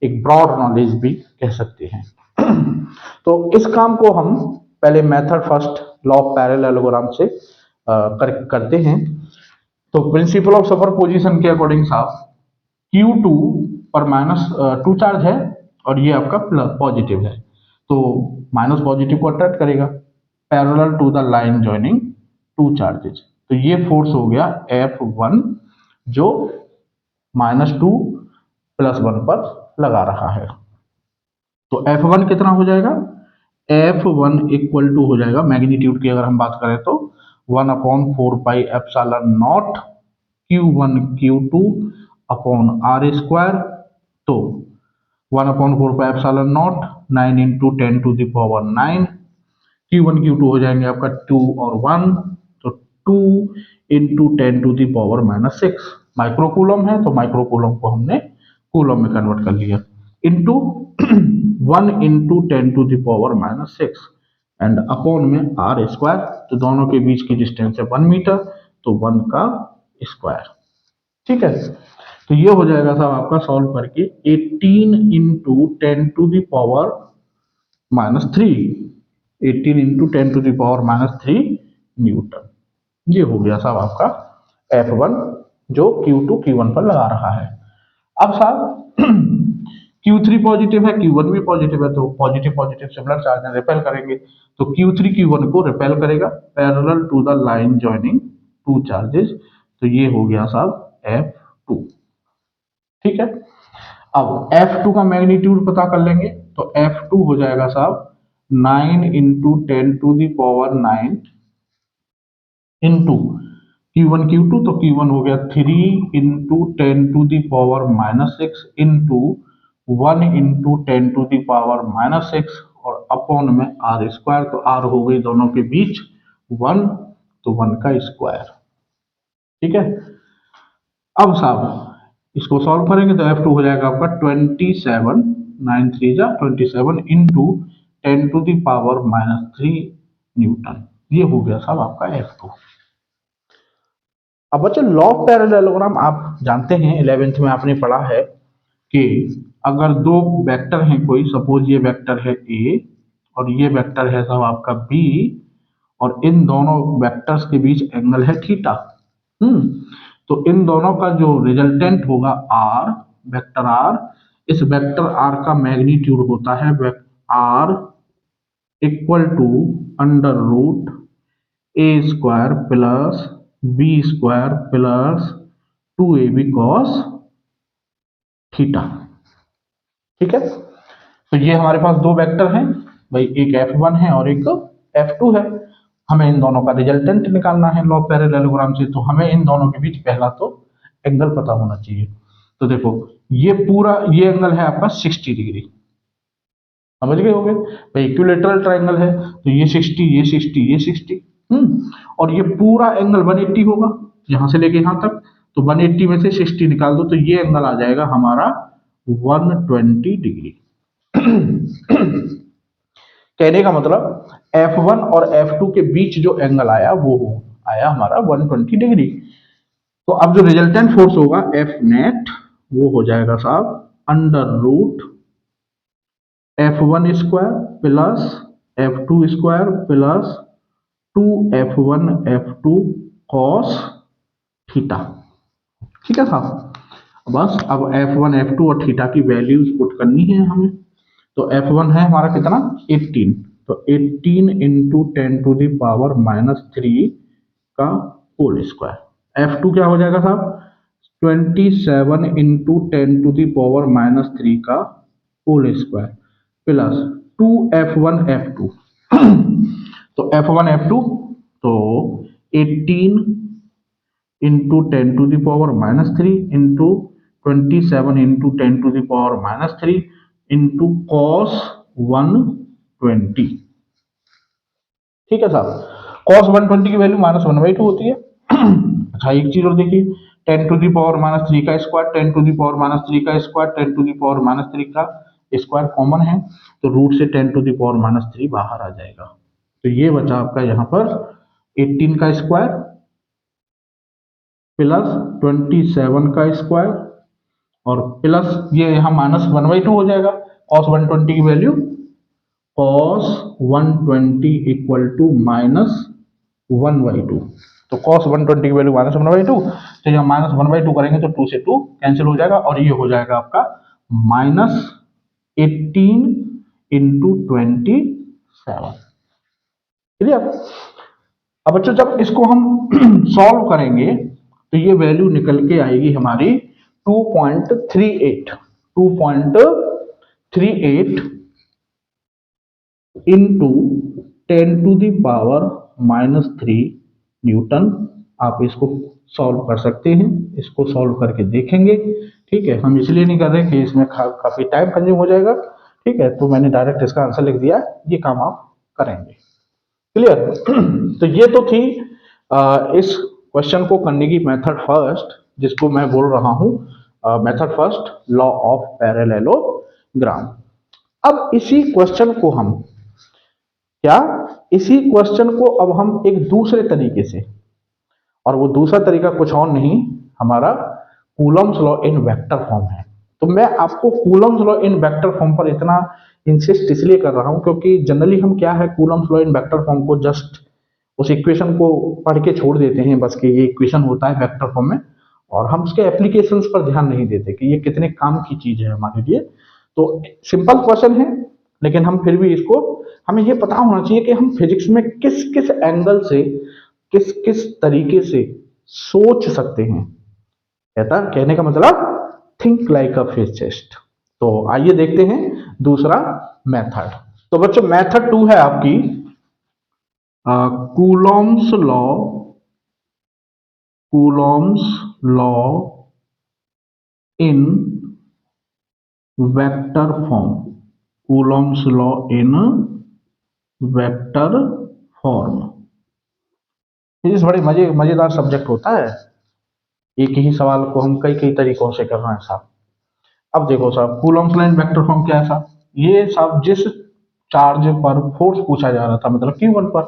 एक ब्रॉड नॉलेज भी कह सकते हैं। तो इस काम को हम पहले method first law of parallelogram से करते हैं। तो प्रिंसिपल ऑफ सुपरपोजिशन के अकॉर्डिंग साहब Q2 पर -2 चार्ज है और ये आपका प्लस पॉजिटिव है, तो माइनस पॉजिटिव को अट्रैक्ट करेगा parallel to the line joining two charges. तो ये फोर्स हो गया F1 जो -2 +1 पर लगा रहा है। तो F1 कितना हो जाएगा? F1 इक्वल टू हो जाएगा मैग्नीट्यूड की अगर हम बात करें तो 1/4 pi epsilon naught Q1 Q2 upon R square. तो 1/4 pi epsilon naught 9 into 10 to the power 9। Q1 Q2 हो जाएंगे आपका 2 और 1, 2 इंटू 10⁻⁻⁶ माइक्रोकूलम है तो माइक्रोकूलम को हमने कूलम में कन्वर्ट कर लिया, इंटू 1 इंटू 10⁻⁻⁶ एंड अपॉन में r स्क्वायर, तो दोनों के बीच की डिस्टेंस है 1 मीटर, तो 1 का स्क्वायर। ठीक है, तो ये हो जाएगा साहब आपका सॉल्व करके 18 इंटू 10⁻³ 18 इंटू 10⁻³ न्यूटन। ये हो गया साहब आपका F1 जो Q2 Q1 पर लगा रहा है। अब साहब Q3 पॉजिटिव है, Q1 भी पॉजिटिव है, तो positive positive similar charge repel करेंगे, तो Q3 Q1 को रिपेल करेगा parallel to the line joining two charges, तो ये हो गया साहब F2। ठीक है, अब F2 का मैग्नीट्यूड पता कर लेंगे, तो F2 हो जाएगा साहब 9 इंटू 10⁹ इंटू Q1 Q2, तो Q1 हो गया 3 इंटू 10⁻⁻⁶ इंटू 1 इंटू 10⁻⁻⁶ और अपॉन में r स्क्वायर, तो r हो गई दोनों के बीच 1, तो 1 का स्क्वायर। ठीक है, अब साहब इसको सॉल्व करेंगे तो F2 हो जाएगा आपका 27, 9 3 जा 27 इंटू 10⁻³ न्यूटन। ये हो गया साहब आपका F2। अब बच्चों लॉ ऑफ पैरेललोग्राम आप जानते हैं, 11th में आपने पढ़ा है कि अगर दो वेक्टर हैं, कोई सपोज ये वेक्टर है A और ये वेक्टर है साहब आपका B, और इन दोनों वेक्टर्स के बीच एंगल है थीटा। तो इन दोनों का जो रिजल्टेंट होगा R, वेक्टर R, इस वेक्टर R का मैग्नीट्यूड होता है R equal to √a² plus b² plus 2ab cos theta. ठीक है, तो ये हमारे पास दो वेक्टर हैं भाई, एक F1 है और एक F2 है। हमें इन दोनों का रिजल्टेंट निकालना है लॉ ऑफ पैरेललोग्राम से, तो हमें इन दोनों के बीच पहला तो एंगल पता होना चाहिए। तो देखो ये पूरा ये एंगल है आपका 60 डिग्री, समझ गए होंगे भाई, इक्विलैटरल ट्रायंगल है, तो ये 60 ये 60 ये 60, और ये पूरा एंगल 180 होगा यहां से लेके यहां तक, तो 180 में से 60 निकाल दो, तो ये एंगल आ जाएगा हमारा 120 डिग्री। कहने का मतलब F1 और F2 के बीच जो एंगल आया वो आया हमारा 120 डिग्री। तो अब जो रिजल्टेंट फोर्स होगा F नेट वो हो जाएगा साहब √F1² plus F2² plus 2F1 F2 cos theta. ठीक है साहब, बस अब F1 F2 और थीटा की वैल्यूज पुट करनी है हमें। तो F1 है हमारा कितना 18, तो 18 इंटू 10⁻³ का होल स्क्वायर। F2 क्या हो जाएगा साहब 27 इंटू 10⁻³ का whole square plus 2F1 F2 तो F1 F2 तो 18 into 10⁻³ into 27 into 10⁻³ into cos 120। ठीक है साहब, cos 120 की वैल्यू -1/2 होती है। अच्छा एक चीज और देखिए, 10⁻³ का स्क्वायर 10⁻³ का स्क्वायर 10⁻³ का स्क्वायर कॉमन है, तो रूट से 10⁻³ बाहर आ जाएगा, तो ये बचा आपका यहाँ पर 18 का स्क्वायर प्लस 27 का स्क्वायर और प्लस ये यहाँ -1/2 हो जाएगा। cos 120 की वैल्यू cos 120 इक्वल टू -1/2, तो cos 120 की वैल्यू -1/2, तो यहाँ -1/2 करेंगे तो 2 से 2 कैंसिल हो जाएगा और ये हो जाएगा आपका -18 इंटू 27। क्लियर। अब बच्चों जब इसको हम सॉल्व करेंगे तो ये वैल्यू निकल के आएगी हमारी 2.38 इंटू 10⁻³ न्यूटन। आप इसको सॉल्व कर सकते हैं, इसको सॉल्व करके देखेंगे। ठीक है, हम इसलिए नहीं कर रहे कि इसमें काफी टाइम कंज्यूम हो जाएगा। ठीक है, तो मैंने डायरेक्ट इसका आंसर लिख दिया, ये काम आप करेंगे। क्लियर। तो ये तो थी इस क्वेश्चन को करने की मेथड फर्स्ट, जिसको मैं बोल रहा हूँ method first, law of parallelogram. अब इसी क्वेश्चन को हम क्या इसी क्वेश्चन को अब हम एक दूसरे तरीके से, और वो दूसरा तरीका कुछ और नहीं, हमारा Coulomb's law in vector form है। तो मैं आपको Coulomb's law in vector form पर इतना इंसिस्ट इसलिए कर रहा हूं क्योंकि जनरली हम क्या है, Coulomb's law in vector form को जस्ट उस इक्वेशन को पढ़ के छोड़ देते हैं, बस कि ये इक्वेशन होता है वेक्टर फॉर्म में, और हम उसके एप्लीकेशंस पर ध्यान नहीं देते कि ये कितने काम की चीज है हमारे लिए। तो सिंपल क्वेश्चन है, लेकिन हम फिर भी इसको, हमें ये पता होना चाहिए कि हम फिजिक्स में किस किस एंगल से, किस किस तरीके से सोच सकते हैं। कहता कहने का मतलब थिंक लाइक अ फिजिसिस्ट। तो आइए देखते हैं दूसरा मेथड। तो बच्चों मेथड 2 है आपकी Coulomb's law, Coulomb's law in vector form, Coulomb's law in vector form. Physics बड़े मजेदार सब्जेक्ट होता है। एक ही सवाल को हम कई कई तरीकों से कर रहे हैं साहब। अब देखो साहब, Coulomb's law in vector form क्या है साहब? ये साहब जिस चार्ज पर फोर्स पूछा जा रहा था, मतलब Q1 पर,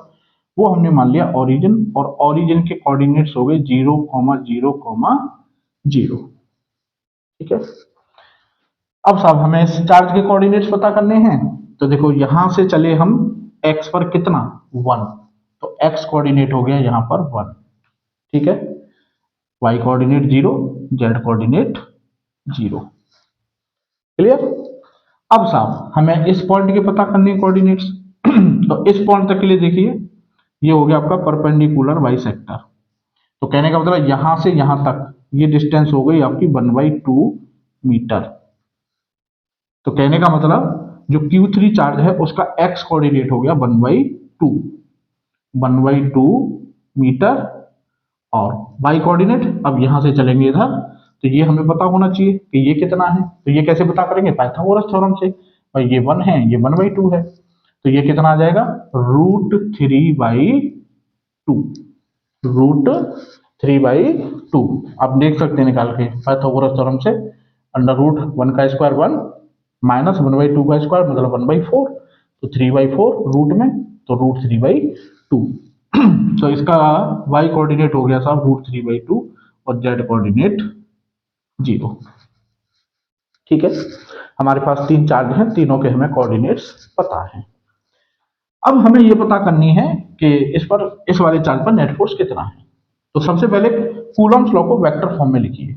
वो हमने मान लिया ओरिजिन, और ओरिजिन के कोऑर्डिनेट्स हो गए 0,0,0। ठीक है। अब साहब हमें इस चार्ज के कोऑर्डिनेट्स पता करने हैं। तो देखो यहां से चले हम x पर कितना 1, तो x कोऑर्डिनेट हो गया यहां पर 1। ठीक है। y coordinate 0, z coordinate 0। Clear. अब साहब हमें इस पॉइंट के पता करने हैं कोऑर्डिनेट्स। तो इस पॉइंट तक के लिए देखिए, ये हो गया आपका परपेंडिकुलर बाइसेक्टर। तो कहने का मतलब यहां से यहां तक ये डिस्टेंस हो गई आपकी 1/2 मीटर। तो कहने का मतलब जो Q3 चार्ज है उसका x कोऑर्डिनेट हो गया 1/2, 1/2 मीटर। और y कोऑर्डिनेट अब यहां से चलेंगे इधर, तो ये हमें पता होना चाहिए कि ये कितना है। तो ये कैसे पता करेंगे? पाइथागोरस थ्योरम से। और ये 1 है, ये 1/2 है, तो ये कितना आ जाएगा? √3/2, √3/2। आप देख सकते हैं निकाल के पाइथागोरस थ्योरम से। √1 का स्क्वायर 1, माइनस 1/2 का स्क्वायर मतलब 1/4, तो 3/4 रूट में, तो √3/2। तो इसका y कोऑर्डिनेट हो गया साहब √3/2 और z कोऑर्डिनेट 0। ठीक है। हमारे पास 3 चार्ज हैं, तीनों के हमें कोऑर्डिनेट्स पता हैं। अब हमें यह पता करनी है कि इस वाले चार्ज पर नेट फोर्स कितना है। तो सबसे पहले कूलम्स लॉ को वेक्टर फॉर्म में लिखिए।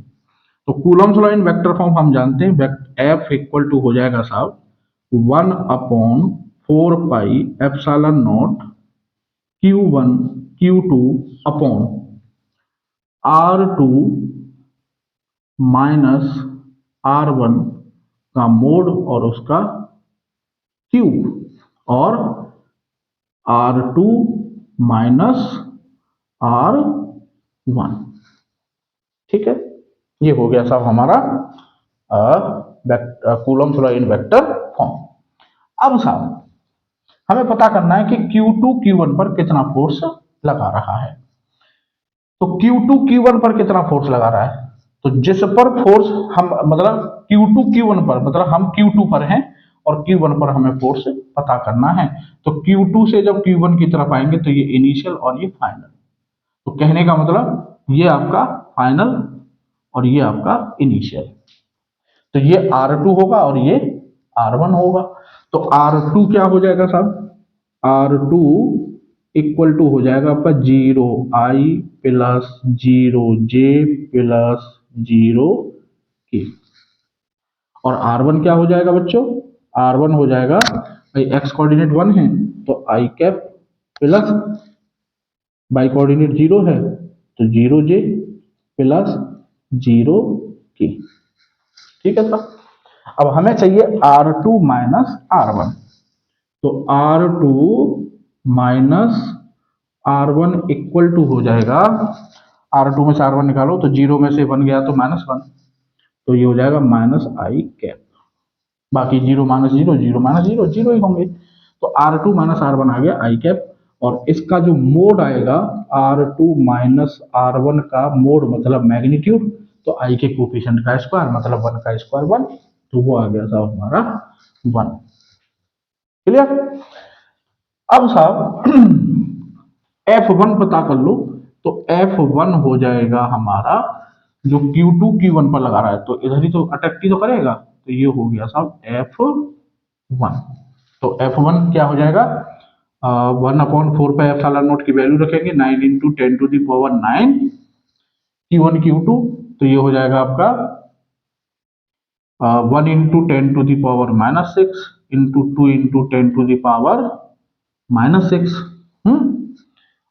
तो Coulomb's law in vector form हम जानते हैं, F इक्वल टू हो जाएगा साहब 1/4πε0 Q1 Q2 upon R2 minus R1 का मोड और उसका क्यूब, और R2 माइनस R1। ठीक है। ये हो गया साहब हमारा Coulomb's law in vector form. अब साहब हमें पता करना है कि Q2 Q1 पर कितना फोर्स लगा रहा है। तो Q2 Q1 पर कितना फोर्स लगा रहा है? तो जिस पर फोर्स हम, मतलब Q2 Q1 पर, मतलब हम Q2 पर हैं और Q1 पर हमें फोर्स पता करना है। तो Q2 से जब Q1 की तरफ आएंगे तो ये इनिशियल और ये फाइनल। तो कहने का मतलब ये आपका फाइनल और ये आपका इनिशियल। तो ये R2 होगा और ये R1 होगा। तो R2 क्या हो जाएगा साहब? R2 इक्वल टू हो जाएगा आपका 0I plus 0J plus 0K। और R1 क्या हो जाएगा बच्चों? R1 हो जाएगा, भाई x कोऑर्डिनेट 1 है तो I cap plus y coordinate 0 है तो 0J प्लस 0K। ठीक है सर। अब हमें चाहिए R2 माइनस R1। तो R2 minus R1 equal to हो जाएगा, R2 में से R1 निकालो तो 0 में से 1 गया तो -1, तो ये हो जाएगा माइनस I कैप। बाकी 0 माइनस 0, 0 माइनस 0, 0 ही होंगे। तो R2 माइनस R1 आ गया I कैप, और इसका जो मोड आएगा R2 माइनस R1 का मोड मतलब मैग्नीट्यूड, तो आई के कोफिशिएंट का स्क्वायर मतलब 1 का स्क्वायर 1, तो वो आ गया साहब हमारा 1। क्लियर। अब साहब F1 पता कर लो, तो F1 हो जाएगा हमारा जो Q2 Q1 पर लगा रहा है, तो इधर ही तो अटैक ही तो करेगा, तो ये हो गया साहब F1। तो F1 क्या हो जाएगा, 1/4 पे एप्सिलॉन नोट की वैल्यू रखेंगे 9 इंटू 10⁹ Q1 Q2, तो ये हो जाएगा आपका 1 इंटू 10⁻⁻6 इंटू 2 इंटू 10⁻⁻6।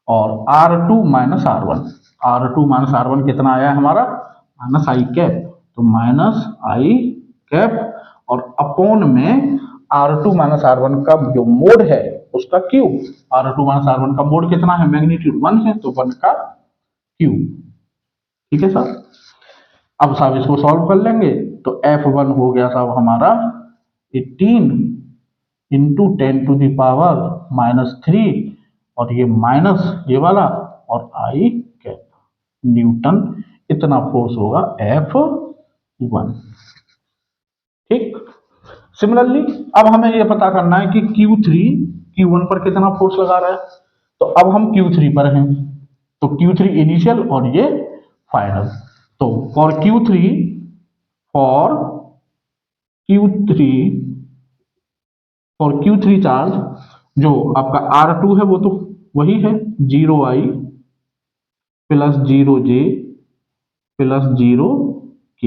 और R2 माइनस R1 कितना आया है हमारा, माइनस आई कैप, तो माइनस आई कैप और अपॉन में R2 माइनस R1 का जो मोड है उसका क्यूब। R2 माइनस R1 का मोड कितना है, मैग्नीट्यूड 1 है, तो 1 का क्यूब। ठीक है साहब। अब साहब इसको सॉल्व कर लेंगे, तो F1 हो गया साहब हमारा 18 इंटू 10⁻⁻3 और ये माइनस ये वाला और आई कैप न्यूटन, इतना फोर्स होगा F1। ठीक। सिमिलरली अब हमें ये पता करना है कि Q3 Q1 पर कितना फोर्स लगा रहा है, तो अब हम Q3 पर हैं, तो Q3 इनिशियल और ये फाइनल। तो for Q3 for Q3 charge जो आपका R2 है वो तो वही है 0I plus 0J plus 0K,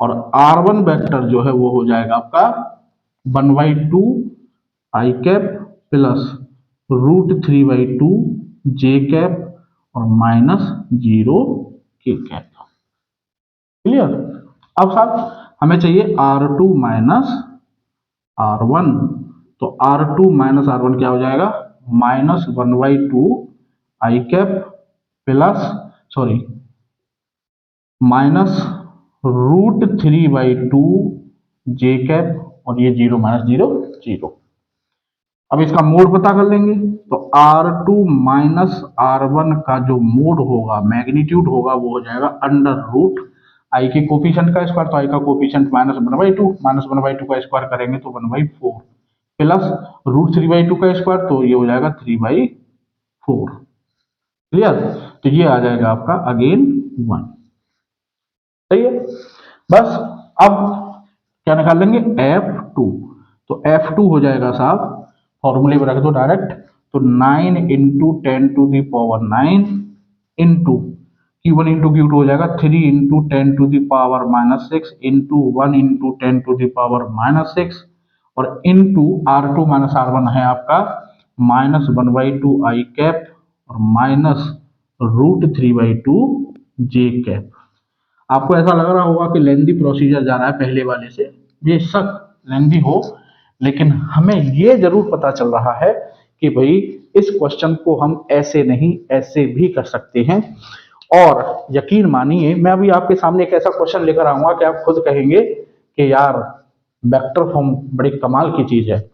और R1 वेक्टर जो है वो हो जाएगा आपका 1/2 आई कैप प्लस √3/2 जे कैप और माइनस 0K कैप। क्लियर। अब साहब हमें चाहिए R2 माइनस R1, तो R2 माइनस R1 क्या हो जाएगा, माइनस 1/2 आई कैप प्लस माइनस √3/2 जे कैप और ये 0 माइनस 0 0। अब इसका मोड पता कर लेंगे, तो R2 माइनस R1 का जो मोड होगा मैग्नीट्यूड होगा वो हो जाएगा अंडर रूट आई के कोफिशिएंट का स्क्वायर, तो आई का कोफिशिएंट -1/2 का स्क्वायर करेंगे तो 1/4 प्लस √3/2 का स्क्वायर, तो ये हो जाएगा 3/4। क्लियर। तो ये आ जाएगा आपका अगेन 1। सही है। बस अब क्या निकाल लेंगे, F2, तो F2 हो जाएगा साहब, फॉर्मूले में रख दो डायरेक्ट, तो 9 into 10⁹9 into Q1 into Q2 हो जाएगा 3 इंटू 10⁻⁻6 इंटू 1 इंटू 10⁻⁻6 और इंटू R2 माइनस R1 है आपका -1/2 आई कैप और माइनस √3/2 जे कैप। आपको ऐसा लग रहा होगा कि लेंदी प्रोसीजर जा रहा है पहले वाले से, बेशक लेंदी हो, लेकिन हमें ये जरूर पता चल रहा है कि भाई इस क्वेश्चन को हम ऐसे नहीं ऐसे भी कर सकते हैं। और यकीन मानिए मैं अभी आपके सामने एक ऐसा क्वेश्चन लेकर आऊंगा कि आप खुद कहेंगे कि यार वेक्टर फॉर्म बड़ी कमाल की चीज है।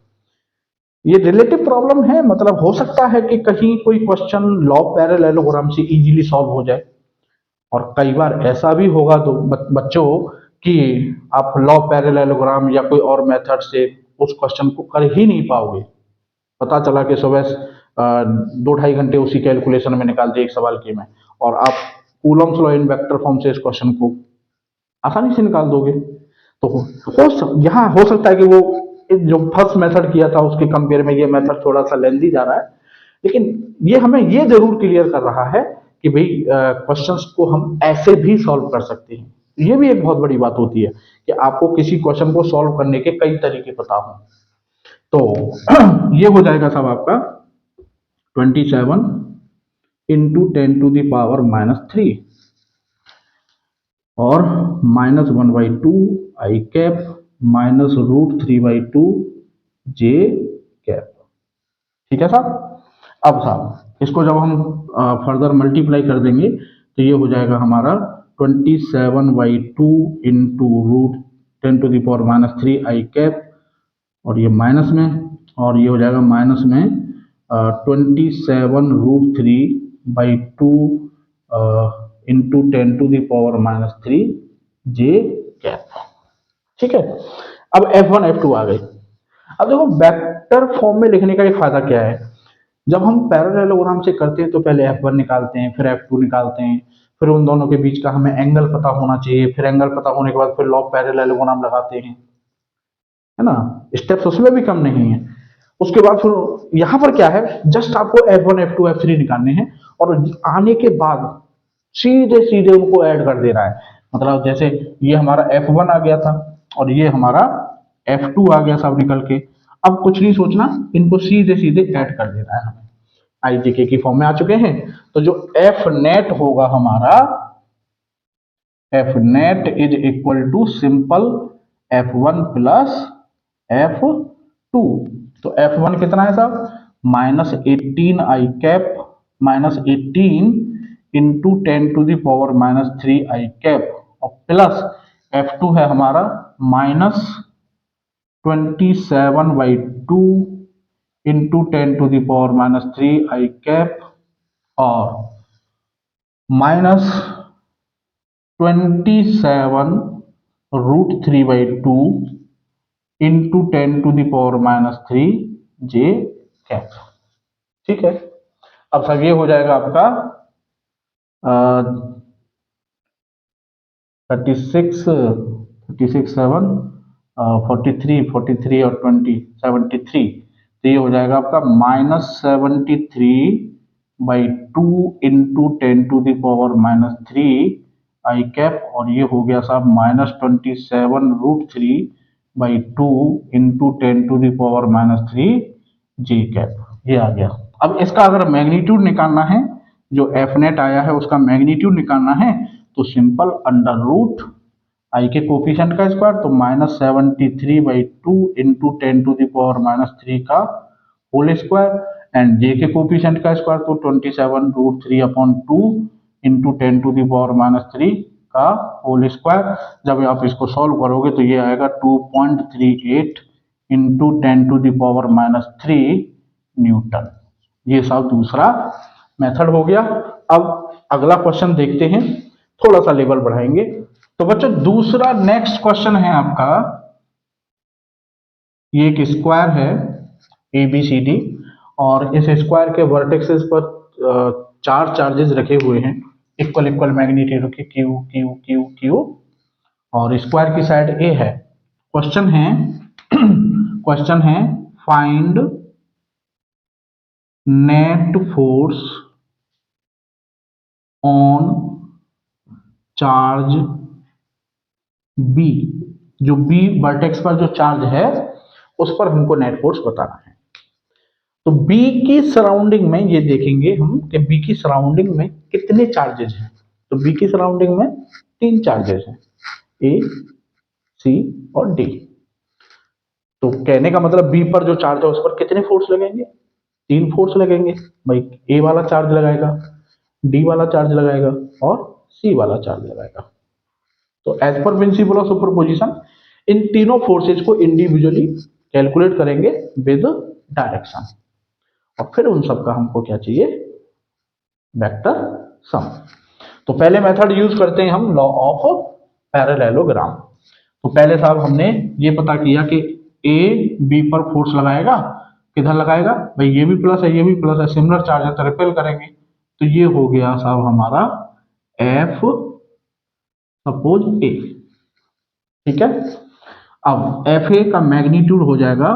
ये रिलेटिव प्रॉब्लम है, मतलब हो सकता है कि कहीं कोई क्वेश्चन लॉ पैरेललोग्राम से इजीली सॉल्व हो जाए, और कई बार ऐसा भी होगा तो बच्चों कि आप लॉ पैरेललोग्राम या कोई और मेथड से उस क्वेश्चन को कर ही नहीं पाओगे। पता चला कि सुबह 2-2.5 घंटे उसी कैलकुलेशन में निकाल दिए एक सवाल के में, और आप Coulomb's law in vector form से इस क्वेश्चन को आसानी से निकाल दोगे। तो यहाँ हो सकता है कि वो जो फर्स्ट मेथड किया था उसके कंपेयर में ये मेथड थोड़ा सा लेंदी जा रहा है, लेकिन ये हमें ये जरूर क्लियर कर रहा है कि भाई क्वेश्चंस को हम ऐसे भी सॉल्व कर सकते हैं। ये भी एक बहुत बड़ी बात होती है कि आपको किसी क्वेश्चन को सॉल्व करने के कई तरीके पता हो। तो ये हो जाएगा साहब आपका 27 इंटू 10⁻³ और -1/2 आई कैप माइनस √3/2 जे कैप। ठीक है साहब। अब साहब इसको जब हम फर्दर मल्टीप्लाई कर देंगे तो ये हो जाएगा हमारा 27/2 इंटू √10⁻³ आई कैप और ये माइनस में, और ये हो जाएगा माइनस में 27√3/2 × 10⁻³ जे कैप। ठीक है, अब F1 F2 आ गई। अब देखो वेक्टर फॉर्म में लिखने का एक फायदा क्या है, जब हम पैरेललोग्राम से करते हैं तो पहले F1 निकालते हैं, फिर F2 निकालते हैं, फिर उन दोनों के बीच का हमें एंगल पता होना चाहिए, फिर एंगल पता होने के बाद फिर लॉग पैरेललोग्राम लगाते हैं, है ना। स्टेप्स उसमें भी कम नहीं है। उसके बाद फिर यहाँ पर क्या है, जस्ट आपको F1 F2 F3 निकालने हैं और आने के बाद सीधे सीधे उनको ऐड कर देना है। मतलब जैसे ये हमारा F1 आ गया था और ये हमारा F2 आ गया सब निकल के। अब कुछ नहीं सोचना, इनको सीधे सीधे ऐड कर देना है हमें। आईजीके की फॉर्म में आ चुके हैं, तो जो एफ नेट होगा हमारा, F net is equal to simple F1 plus F2। तो F1 कितना है साहब, -18 I कैप -18 × 10⁻³ और प्लस F2 है हमारा -27/2 × 10⁻³ और -27√3/2 × 10⁻³ जे कैप। ठीक है, अब सब ये हो जाएगा आपका 36 7 43 और 20 73। तो ये हो जाएगा आपका -73/2 × 10⁻³ और ये हो गया साहब -27√3/2 × 10⁻³ जे कैप। ये आ गया। अब इसका अगर मैग्नीट्यूड निकालना है, जो एफ नेट आया है उसका मैग्नीट्यूड निकालना है, तो सिंपल अंडर रूट आई के कोफिशिएंट का स्क्वायर, तो -73/2 × 10⁻³ का होल स्क्वायर एंड जे के कोफिशिएंट का स्क्वायर, तो 27√3/2 × 10⁻³ का होल स्क्वायर। जब आप इसको सॉल्व करोगे तो ये आएगा 2.38 × 10⁻³ न्यूटन। ये सब दूसरा मेथड हो गया। अब अगला क्वेश्चन देखते हैं, थोड़ा सा लेवल बढ़ाएंगे। तो बच्चों दूसरा नेक्स्ट क्वेश्चन है आपका, ये एक स्क्वायर है ABCD और इस स्क्वायर के वर्टेक्सेस पर 4 चार्जेस रखे हुए हैं इक्वल इक्वल मैग्नीट्यूड के, Q Q Q Q, और स्क्वायर की साइड A है। क्वेश्चन है क्वेश्चन है find net force on charge B। जो B वर्टेक्स पर जो चार्ज है उस पर हमको नेट फोर्स बताना है। तो B की सराउंडिंग में ये देखेंगे हम कि B की सराउंडिंग में कितने चार्जेस हैं। तो B की सराउंडिंग में 3 चार्जेस हैं, A, C और D। तो कहने का मतलब B पर जो चार्ज है उस पर कितने फोर्स लगेंगे, 3 फोर्स लगेंगे भाई। A वाला चार्ज लगाएगा, D वाला चार्ज लगाएगा और C वाला चार्ज लगाएगा। तो as per principle of superposition इन तीनों फोर्सेज को इंडिविजुअली कैलकुलेट करेंगे विद डायरेक्शन और फिर उन सब का हमको क्या चाहिए, वेक्टर सम। तो पहले मेथड यूज करते हैं हम, लॉ ऑफ पैरेललोग्राम। तो पहले साहब हमने ये पता किया कि A B पर फोर्स लगाएगा, किधर लगाएगा भाई, ये भी प्लस है ये भी प्लस है, सिमिलर चार्ज है तो रिपेल करेंगे। तो ये हो गया साहब हमारा F सपोज A। ठीक है, अब एफ ए का मैग्नीट्यूड हो जाएगा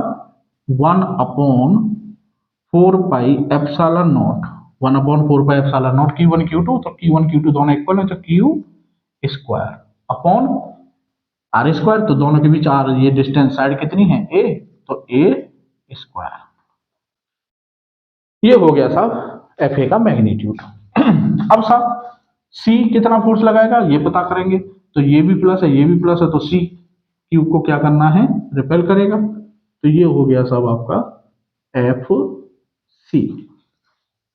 1/4πε0, 1/4πε0 Q1 Q2, तो Q1 Q2 दोनों इक्वल है तो Q square upon R square, तो दोनों के बीच आर, ये डिस्टेंस साइड कितनी है A, तो A स्क्वायर। ये हो गया साहब एफ ए का मैग्नीट्यूड। अब साहब C कितना फोर्स लगाएगा ये पता करेंगे। तो ये भी प्लस है ये भी प्लस है, तो C Q को क्या करना है, रिपेल करेगा। तो ये हो गया साहब आपका एफ सी।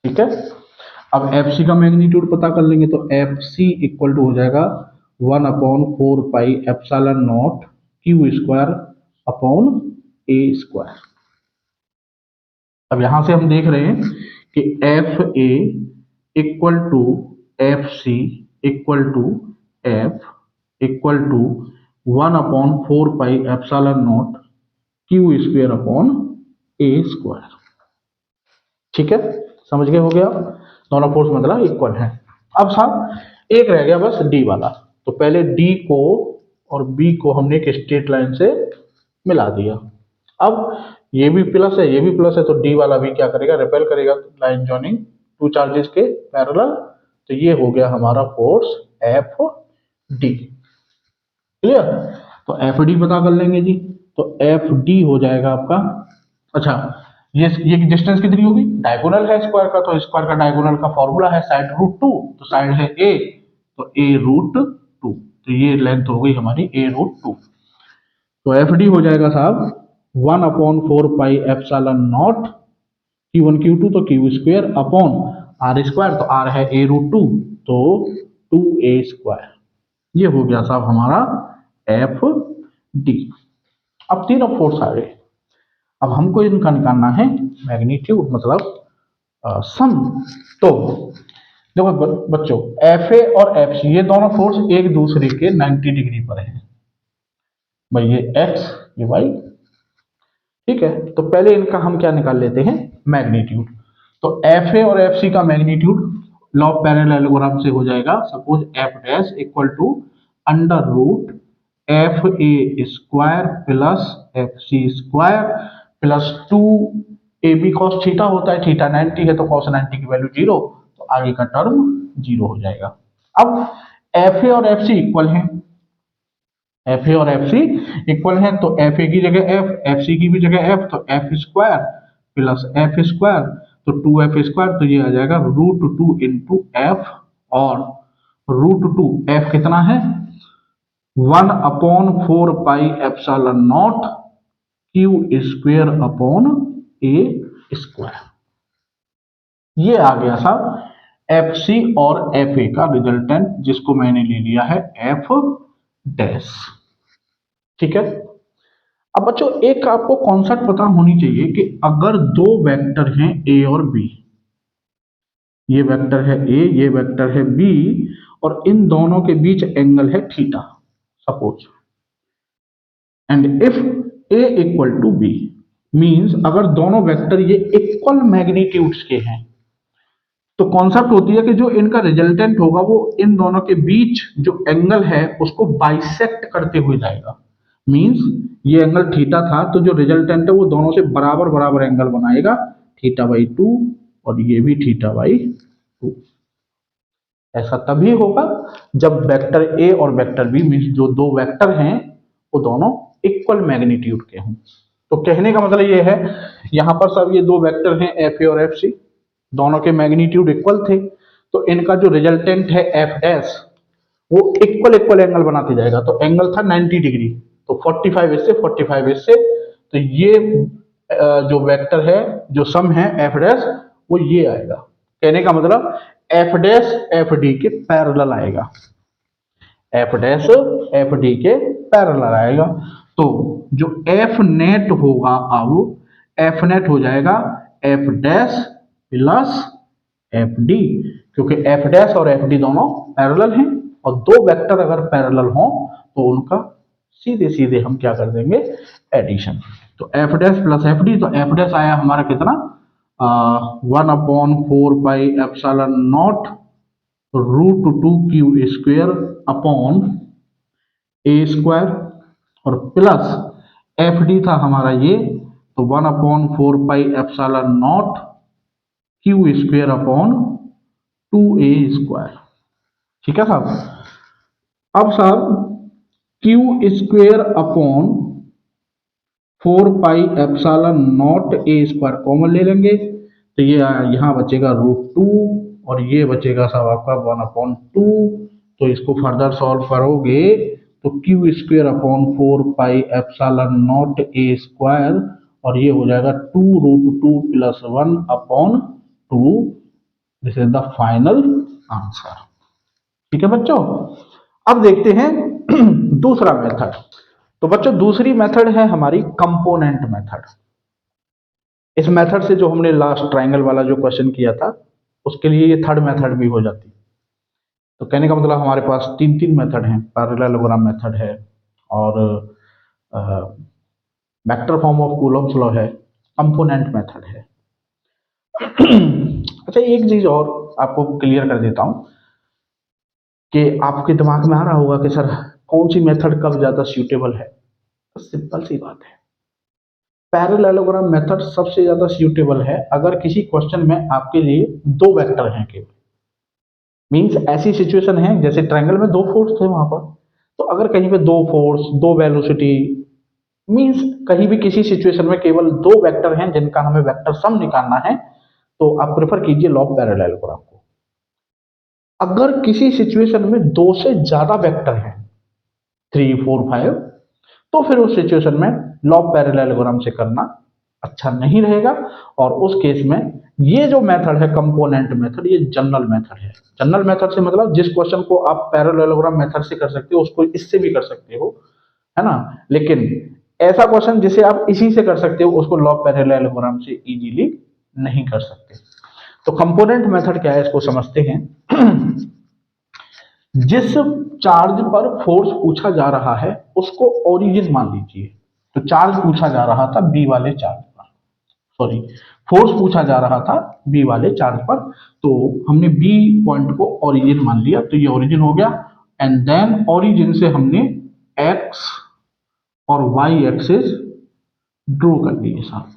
ठीक है, अब एफ सी का मैग्नीट्यूड पता कर लेंगे, तो एफ सी इक्वल टू हो जाएगा 1/4πε0 Q square upon A square. अब यहां से हम देख रहे हैं कि F A equal to F C equal to F equal to 1/4 pi epsilon naught Q square upon A square. ठीक है, समझ गए? हो गया, दोनों फोर्स मतलब इक्वल है। अब साहब एक रह गया बस डी वाला। तो पहले डी को और बी को हमने एक स्ट्रेट लाइन से मिला दिया। अब ये भी प्लस है, ये भी प्लस है, तो डी वाला भी क्या करेगा, रिपेल करेगा, लाइन जॉइनिंग टू चार्जेस के पैरेलल। तो ये हो गया हमारा फोर्स एफ डी। क्लियर? तो एफ डी पता कर लेंगे जी। तो एफ डी हो जाएगा आपका, अच्छा ये डिस्टेंस कितनी होगी, डायगोनल है स्क्वायर का, तो स्क्वायर का डायगोनल का फॉर्मूला है साइड रूट टू, तो साइड है ए, तो ए रूट टू, तो ये लेंथ हो गई हमारी ए रूट टू। तो एफ डी हो जाएगा साहब 1/4 pi epsilon naught Q1 Q2, तो Q square upon R square, तो आर है ए रूट टू, तो 2a स्क्वायर। ये हो गया साहब हमारा एफ डी। अब तीनों फोर्स आ गए। अब हमको इनका निकालना है मैग्नीट्यूड, मतलब सम। तो देखो बच्चों, एफ ए और एफ सी ये दोनों फोर्स एक दूसरे के 90 डिग्री पर हैं भाई, ये एक्स ये वाई। ठीक है, तो पहले इनका हम क्या निकाल लेते हैं, मैग्नीट्यूड। तो एफ ए और एफ सी का मैग्नीट्यूड लॉ ऑफ पैरेललोग्राम से हो जाएगा। Suppose F dash equal to under root F A square plus F C square plus 2 A B cos theta होता है, थीटा 90 है तो कॉस 90 की वैल्यू 0, तो आगे का टर्म 0 हो जाएगा। अब एफ ए और एफ सी इक्वल है, एफ ए और एफ सी इक्वल है, तो एफ ए की जगह एफ सी की भी जगह एफ, तो F square plus F square, तो 2f स्क्वायर, तो ये आ जाएगा रूट टू इंटू एफ, और रूट टू एफ कितना है 1/4 pi epsilon naught Q square upon A square. ये आ गया साहब एफ सी और एफ ए का रिजल्टेंट, जिसको मैंने ले लिया है एफ डैश। ठीक है, अब बच्चों एक आपको कॉन्सेप्ट पता होनी चाहिए कि अगर दो वेक्टर हैं ए और बी, ये वेक्टर है ए, ये वेक्टर है बी, और इन दोनों के बीच एंगल है theta suppose, and if A equal to B means अगर दोनों वेक्टर ये इक्वल मैग्नीट्यूड्स के हैं, तो कॉन्सेप्ट होती है कि जो इनका रिजल्टेंट होगा वो इन दोनों के बीच जो एंगल है उसको बाइसेक्ट करते हुए जाएगा। मींस ये एंगल थीटा था, तो जो रिजल्टेंट है वो दोनों से बराबर बराबर एंगल बनाएगा, थीटा बाई 2, और ये भी थीटा बाई 2। ऐसा तभी होगा जब वेक्टर ए और वेक्टर बी मींस जो दो वेक्टर हैं वो दोनों इक्वल मैग्नीट्यूड के हों। तो कहने का मतलब ये है, यहां पर सब ये दो वेक्टर हैं एफ ए और एफ सी, दोनों के मैग्नीट्यूड इक्वल थे, तो इनका जो रिजल्टेंट है एफ डैश वो इक्वल इक्वल एंगल बनाते जाएगा। तो एंगल था 90 डिग्री, तो 45 इससे 45 इससे, तो ये जो वेक्टर है जो सम है एफ डैश वो ये आएगा। कहने का मतलब एफ डैश एफ डी के पैरेलल आएगा, एफ डैश एफ डी के पैरेलल आएगा। तो जो एफ नेट होगा अब एफ नेट हो जाएगा F dash plus F D, क्योंकि एफ डैश और एफ डी दोनों पैरेलल हैं, और दो वेक्टर अगर पैरेलल हों तो उनका सीधे सीधे हम क्या कर देंगे, एडिशन। तो F dash plus F D, तो एफ डैश आया हमारा कितना 1/4 pi epsilon naught root 2 Q square upon A square, और प्लस एफ डी था हमारा ये, तो 1/4 pi epsilon naught Q square upon 2a square. ठीक है साहब, अब साहब Q square upon 4 pi epsilon naught A square common ले लेंगे, तो ये यहां बचेगा रूट 2, और ये बचेगा साहब आपका 1/2। तो इसको फर्दर सॉल्व करोगे तो Q square upon 4 pi epsilon naught A square, और ये हो जाएगा 2√2 plus 1/2। This is the final answer. ठीक है बच्चों, अब देखते हैं दूसरा मेथड। तो बच्चों दूसरी मेथड है हमारी कंपोनेंट मेथड। इस मेथड से जो हमने लास्ट ट्राइंगल वाला जो क्वेश्चन किया था उसके लिए ये थर्ड मेथड भी हो जाती। तो कहने का मतलब हमारे पास तीन तीन मेथड हैं, पैरेललोग्राम मेथड है और vector form of Coulomb's law है, कंपोनेंट मेथड है। अच्छा, एक चीज और आपको क्लियर कर देता हूं कि आपके दिमाग में आ रहा होगा कि सर कौन सी मेथड कब ज्यादा सूटेबल है। तो सिंपल सी बात है, पैरेललोग्राम मेथड सबसे ज्यादा सूटेबल है अगर किसी क्वेश्चन में आपके लिए दो वेक्टर हैं केवल। मींस ऐसी सिचुएशन है जैसे ट्रायंगल में दो फोर्स थे वहां पर, तो अगर कहीं पे दो फोर्स दो वेलोसिटी, मींस कहीं भी किसी सिचुएशन में केवल दो वेक्टर हैं जिनका हमें वेक्टर सम निकालना है, तो आप प्रेफर कीजिए लॉ ऑफ पैरेललोग्राम को। अगर किसी सिचुएशन में दो से ज्यादा वेक्टर हैं, 3 4 5, तो फिर उस सिचुएशन में लॉ ऑफ पैरेललोग्राम से करना अच्छा नहीं रहेगा। और उस केस में ये जो मेथड है कंपोनेंट मेथड, ये जनरल मेथड है। जनरल मेथड से मतलब जिस क्वेश्चन को आप पैरेललोग्राम मेथड से कर सकते हो उसको इससे भी कर सकते हो, है ना। लेकिन ऐसा क्वेश्चन जिसे आप इसी से कर सकते हो उसको लॉ ऑफ पैरेललोग्राम से इजीली नहीं कर सकते। तो कंपोनेंट मेथड क्या है इसको समझते हैं। जिस चार्ज पर फोर्स पूछा जा रहा है उसको ओरिजिन मान लीजिए। तो चार्ज पूछा जा रहा था बी वाले चार्ज पर, सॉरी, फोर्स पूछा जा रहा था बी वाले चार्ज पर, तो हमने बी पॉइंट को ओरिजिन मान लिया, तो ये ओरिजिन हो गया। एंड देन ओरिजिन से हमने एक्स और वाई एक्सिस ड्रॉ कर दिए साथ,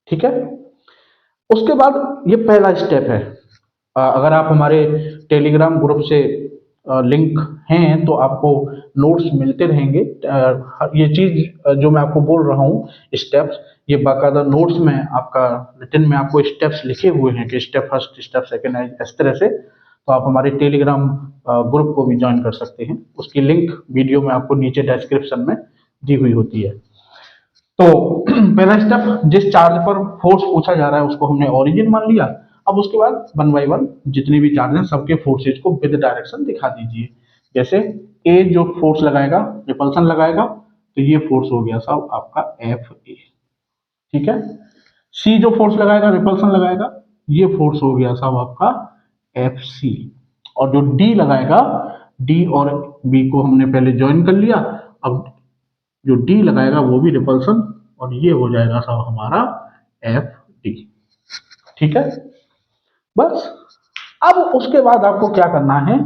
ठीक है। उसके बाद ये पहला स्टेप है। अगर आप हमारे टेलीग्राम ग्रुप से लिंक हैं तो आपको नोट्स मिलते रहेंगे। ये चीज जो मैं आपको बोल रहा हूँ स्टेप्स, ये बाकायदा नोट्स में आपका रिटन में आपको स्टेप्स लिखे हुए हैं कि स्टेप फर्स्ट स्टेप सेकेंड इस तरह से। तो आप हमारे टेलीग्राम ग्रुप को भी ज्वाइन कर सकते हैं, उसकी लिंक वीडियो में आपको नीचे डिस्क्रिप्शन में दी हुई होती है। तो पहला स्टेप, जिस चार्ज पर फोर्स पूछा जा रहा है उसको हमने ओरिजिन मान लिया। अब उसके बाद वन बाय वन जितने भी चार्ज हैं सबके फोर्सेज को विद डायरेक्शन दिखा दीजिए। जैसे ए जो फोर्स लगाएगा, रिपल्सन लगाएगा, तो ये फोर्स हो गया साहब आपका एफ ए, ठीक है। सी जो फोर्स लगाएगा, रिपल्सन लगाएगा, ये फोर्स हो गया साहब आपका एफ सी। और जो डी लगाएगा, डी और बी को हमने पहले ज्वाइन कर लिया, अब जो डी लगाएगा वो भी रिपल्सन, और ये हो जाएगा सब हमारा एफ डी, ठीक है। बस अब उसके बाद आपको क्या करना है,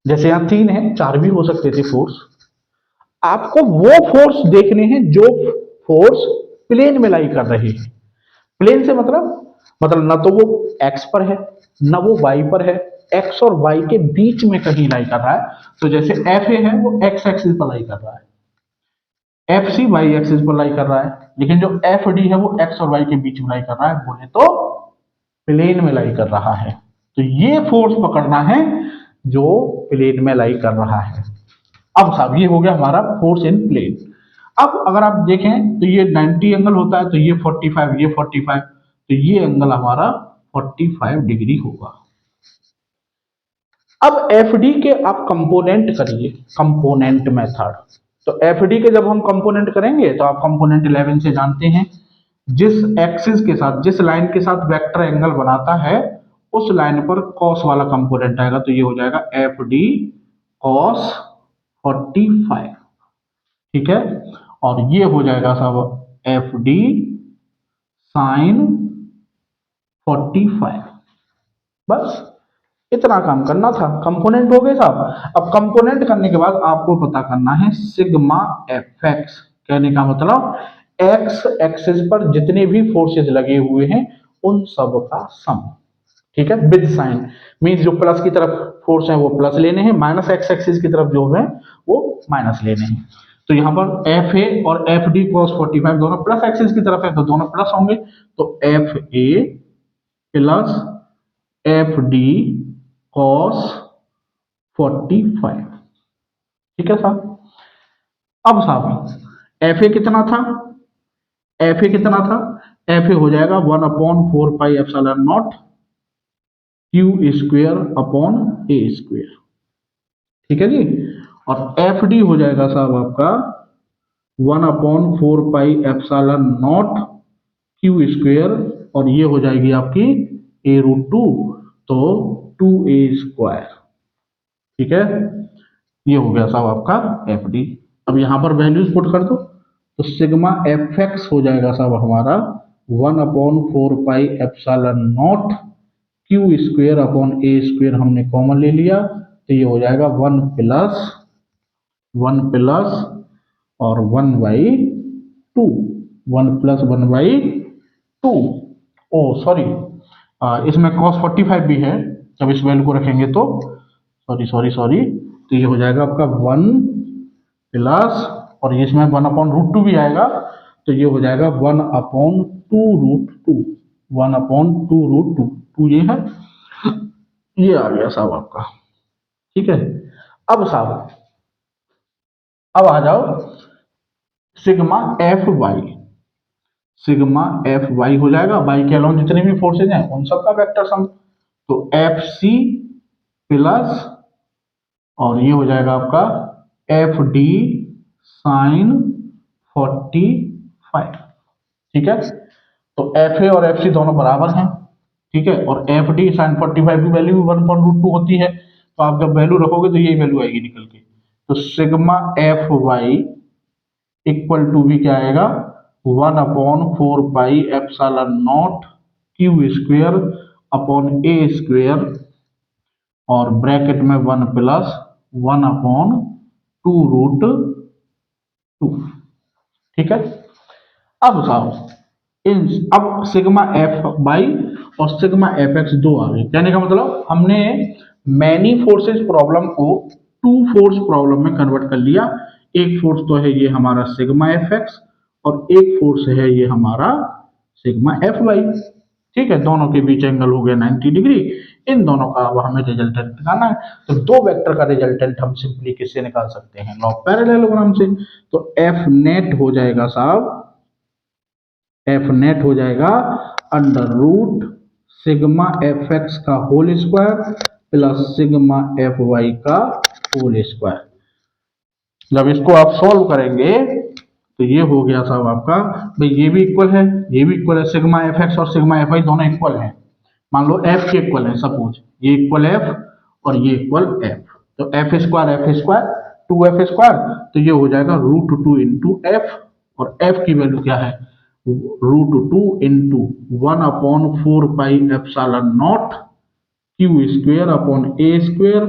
जैसे यहां तीन है, चार भी हो सकते थे फोर्स, आपको वो फोर्स देखने हैं जो फोर्स प्लेन में लाई कर रहे हैं। प्लेन से मतलब ना तो वो एक्स पर है ना वो वाई पर है, एक्स और वाई के बीच में कहीं लाई कर रहा है। तो जैसे एफ ए है वो एक्स एक्सिस पर लाई कर रहा है, एफ सी वाई एक्सिस पर लाई कर रहा है, लेकिन जो एफ डी है वो एक्स और वाई के बीच में लाई कर रहा है, बोले तो प्लेन में लाई कर रहा है। तो ये फोर्स पकड़ना है जो प्लेन में लाई कर रहा है। अब साहब ये हो गया हमारा फोर्स इन प्लेन। अब अगर आप देखें तो ये 90 एंगल होता है, तो ये 45, ये 45, तो ये एंगल हमारा 45 डिग्री होगा। अब एफ डी के आप कंपोनेंट करिए, कंपोनेंट मेथड। तो एफ डी के जब हम कंपोनेंट करेंगे तो आप कंपोनेंट 11 से जानते हैं, जिस एक्सिस के साथ, जिस लाइन के साथ वेक्टर एंगल बनाता है उस लाइन पर कॉस वाला कंपोनेंट आएगा, तो ये हो जाएगा एफ डी कॉस 45, ठीक है। और ये हो जाएगा साहब एफ डी साइन 45। बस इतना काम करना था, कंपोनेंट हो गए साहब। अब कंपोनेंट करने के बाद आपको पता करना है सिग्मा एफ एक्स। कहने का मतलब एक्स एक्सिस पर जितने भी फोर्सेस लगे हुए हैं उन सब का सम, ठीक है, विद साइन। मींस जो प्लस की तरफ फोर्स है वो प्लस लेने हैं, माइनस एक्स एक्सिस की तरफ जो है वो माइनस लेने हैं। तो यहाँ पर एफ ए और एफ डी कॉस 45 दोनों प्लस एक्सिस की तरफ है तो दोनों प्लस होंगे, तो F A plus F D cos 45, ठीक है साहब। अब साहब एफ ए कितना था, एफ ए कितना था, एफ ए हो जाएगा 1/4 pi epsilon naught Q square upon A square, ठीक है जी। और एफ डी हो जाएगा साहब आपका 1/4 pi epsilon naught Q square, और ये हो जाएगी आपकी a√2, तो 2a²। ठीक है, ये हो गया साहब आपका एफ डी। अब यहाँ पर वैल्यूज पुट कर दो, तो सिग्मा एफ एक्स हो जाएगा साहब हमारा 1/4 pi epsilon naught Q square upon A square, हमने कॉमन ले लिया, तो ये हो जाएगा 1 प्लस 1 और 1/2, 1+1/2। ओ सॉरी, इसमें cos 45 भी है, जब इस वैल्यू को रखेंगे तो सॉरी, तो ये हो जाएगा आपका 1 प्लस, और इसमें 1/√2 भी आएगा, तो ये हो जाएगा 1/2√2, 1/2√2, 2 ये है, ये आ गया साहब आपका। ठीक है, अब साहब अब आ जाओ sigma F Y. Sigma F Y हो जाएगा, वाई के अलावा जितने भी फोर्सेज हैं उन सबका वेक्टर सम, तो एफ सी प्लस, और ये हो जाएगा आपका एफ डी साइन 45। ठीक है, तो एफ ए और एफ सी दोनों बराबर हैं। ठीक है, और एफ डी साइन 45 की वैल्यू 1/√2 होती है, तो आप जब वैल्यू रखोगे तो यही वैल्यू आएगी निकल के। तो sigma F Y equal to भी क्या आएगा, 1/4 pi epsilon naught Q square upon A square, और ब्रैकेट में 1 प्लस 1/2√2। ठीक है, अब साहब अब सिग्मा एफ बाई और सिग्मा एफ एक्स दो आ गए। कहने का मतलब हमने मैनी फोर्सेस प्रॉब्लम को टू फोर्स प्रॉब्लम में कन्वर्ट कर लिया। एक फोर्स तो है ये हमारा सिग्मा एफ एक्स, और एक फोर्स है ये हमारा सिग्मा एफ वाई। ठीक है, दोनों के बीच एंगल हो गया 90 डिग्री। इन दोनों का अब हमें रिजल्टेंट निकालना है, तो दो वेक्टर का रिजल्टेंट हम सिंपली किससे निकाल सकते हैं, लॉग पैरेललोग्राम से। तो एफ नेट हो जाएगा साहब, एफ नेट हो जाएगा under root sigma F X का whole square plus sigma F Y का होल स्क्वायर। जब इसको आप सॉल्व करेंगे तो ये हो गया साहब आपका, भाई ये भी इक्वल है, ये भी इक्वल है, सिग्मा एफ एक्स और सिग्मा एफ वाई दोनों इक्वल हैं। मान लो एफ के इक्वल है, सपोज ये इक्वल एफ और ये इक्वल एफ, तो एफ स्क्वायर 2f², तो ये हो जाएगा √2 इंटू एफ, और एफ की वैल्यू क्या है, √2 into 1/4 pi epsilon naught Q square upon A square,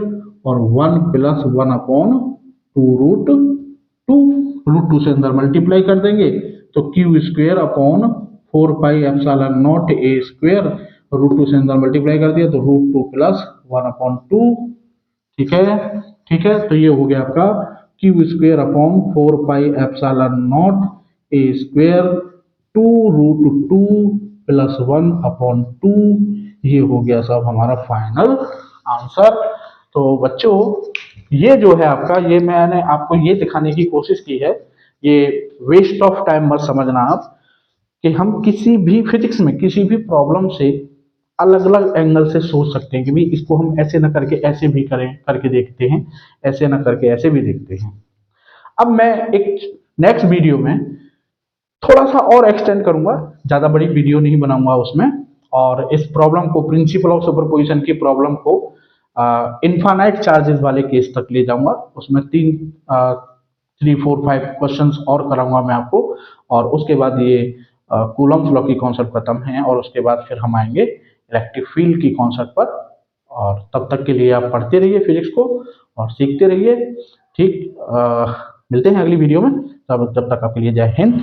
और 1 प्लस 1/2√2, √2 से अंदर मल्टीप्लाई कर देंगे, तो Q square upon 4 pi epsilon naught ए स्क्वेयर, √2 से अंदर मल्टीप्लाई कर दिया तो √2 प्लस 1/2। ठीक है, तो ये हो गया आपका Q square upon 4 pi epsilon naught ए स्क्वेयर 2√2 प्लस 1/2। ये हो गया सब हमारा फाइनल आंसर। तो बच्चों ये जो है आपका, ये मैंने आपको ये दिखाने की कोशिश की है, ये वेस्ट ऑफ टाइम मत समझना आप, कि हम किसी भी फिजिक्स में किसी भी प्रॉब्लम से अलग अलग एंगल से सोच सकते हैं कि भाई इसको हम ऐसे ना करके ऐसे भी करें, करके देखते हैं, ऐसे ना करके ऐसे भी देखते हैं। अब मैं एक नेक्स्ट वीडियो में थोड़ा सा और एक्सटेंड करूंगा, ज़्यादा बड़ी वीडियो नहीं बनाऊंगा उसमें, और इस प्रॉब्लम को, प्रिंसिपल ऑफ सुपरपोजिशन की प्रॉब्लम को इनफाइनाइट चार्जेस वाले केस तक ले जाऊंगा। उसमें 3, 4, 5 क्वेश्चंस और कराऊंगा मैं आपको, और उसके बाद ये कूलम्स लॉ की कॉन्सेप्ट खत्म है, और उसके बाद फिर हम आएंगे इलेक्ट्रिक फील्ड की कॉन्सेप्ट पर। और तब तक के लिए आप पढ़ते रहिए फिजिक्स को और सीखते रहिए। ठीक, मिलते हैं अगली वीडियो में, तब तक आपके लिए जय हिंद।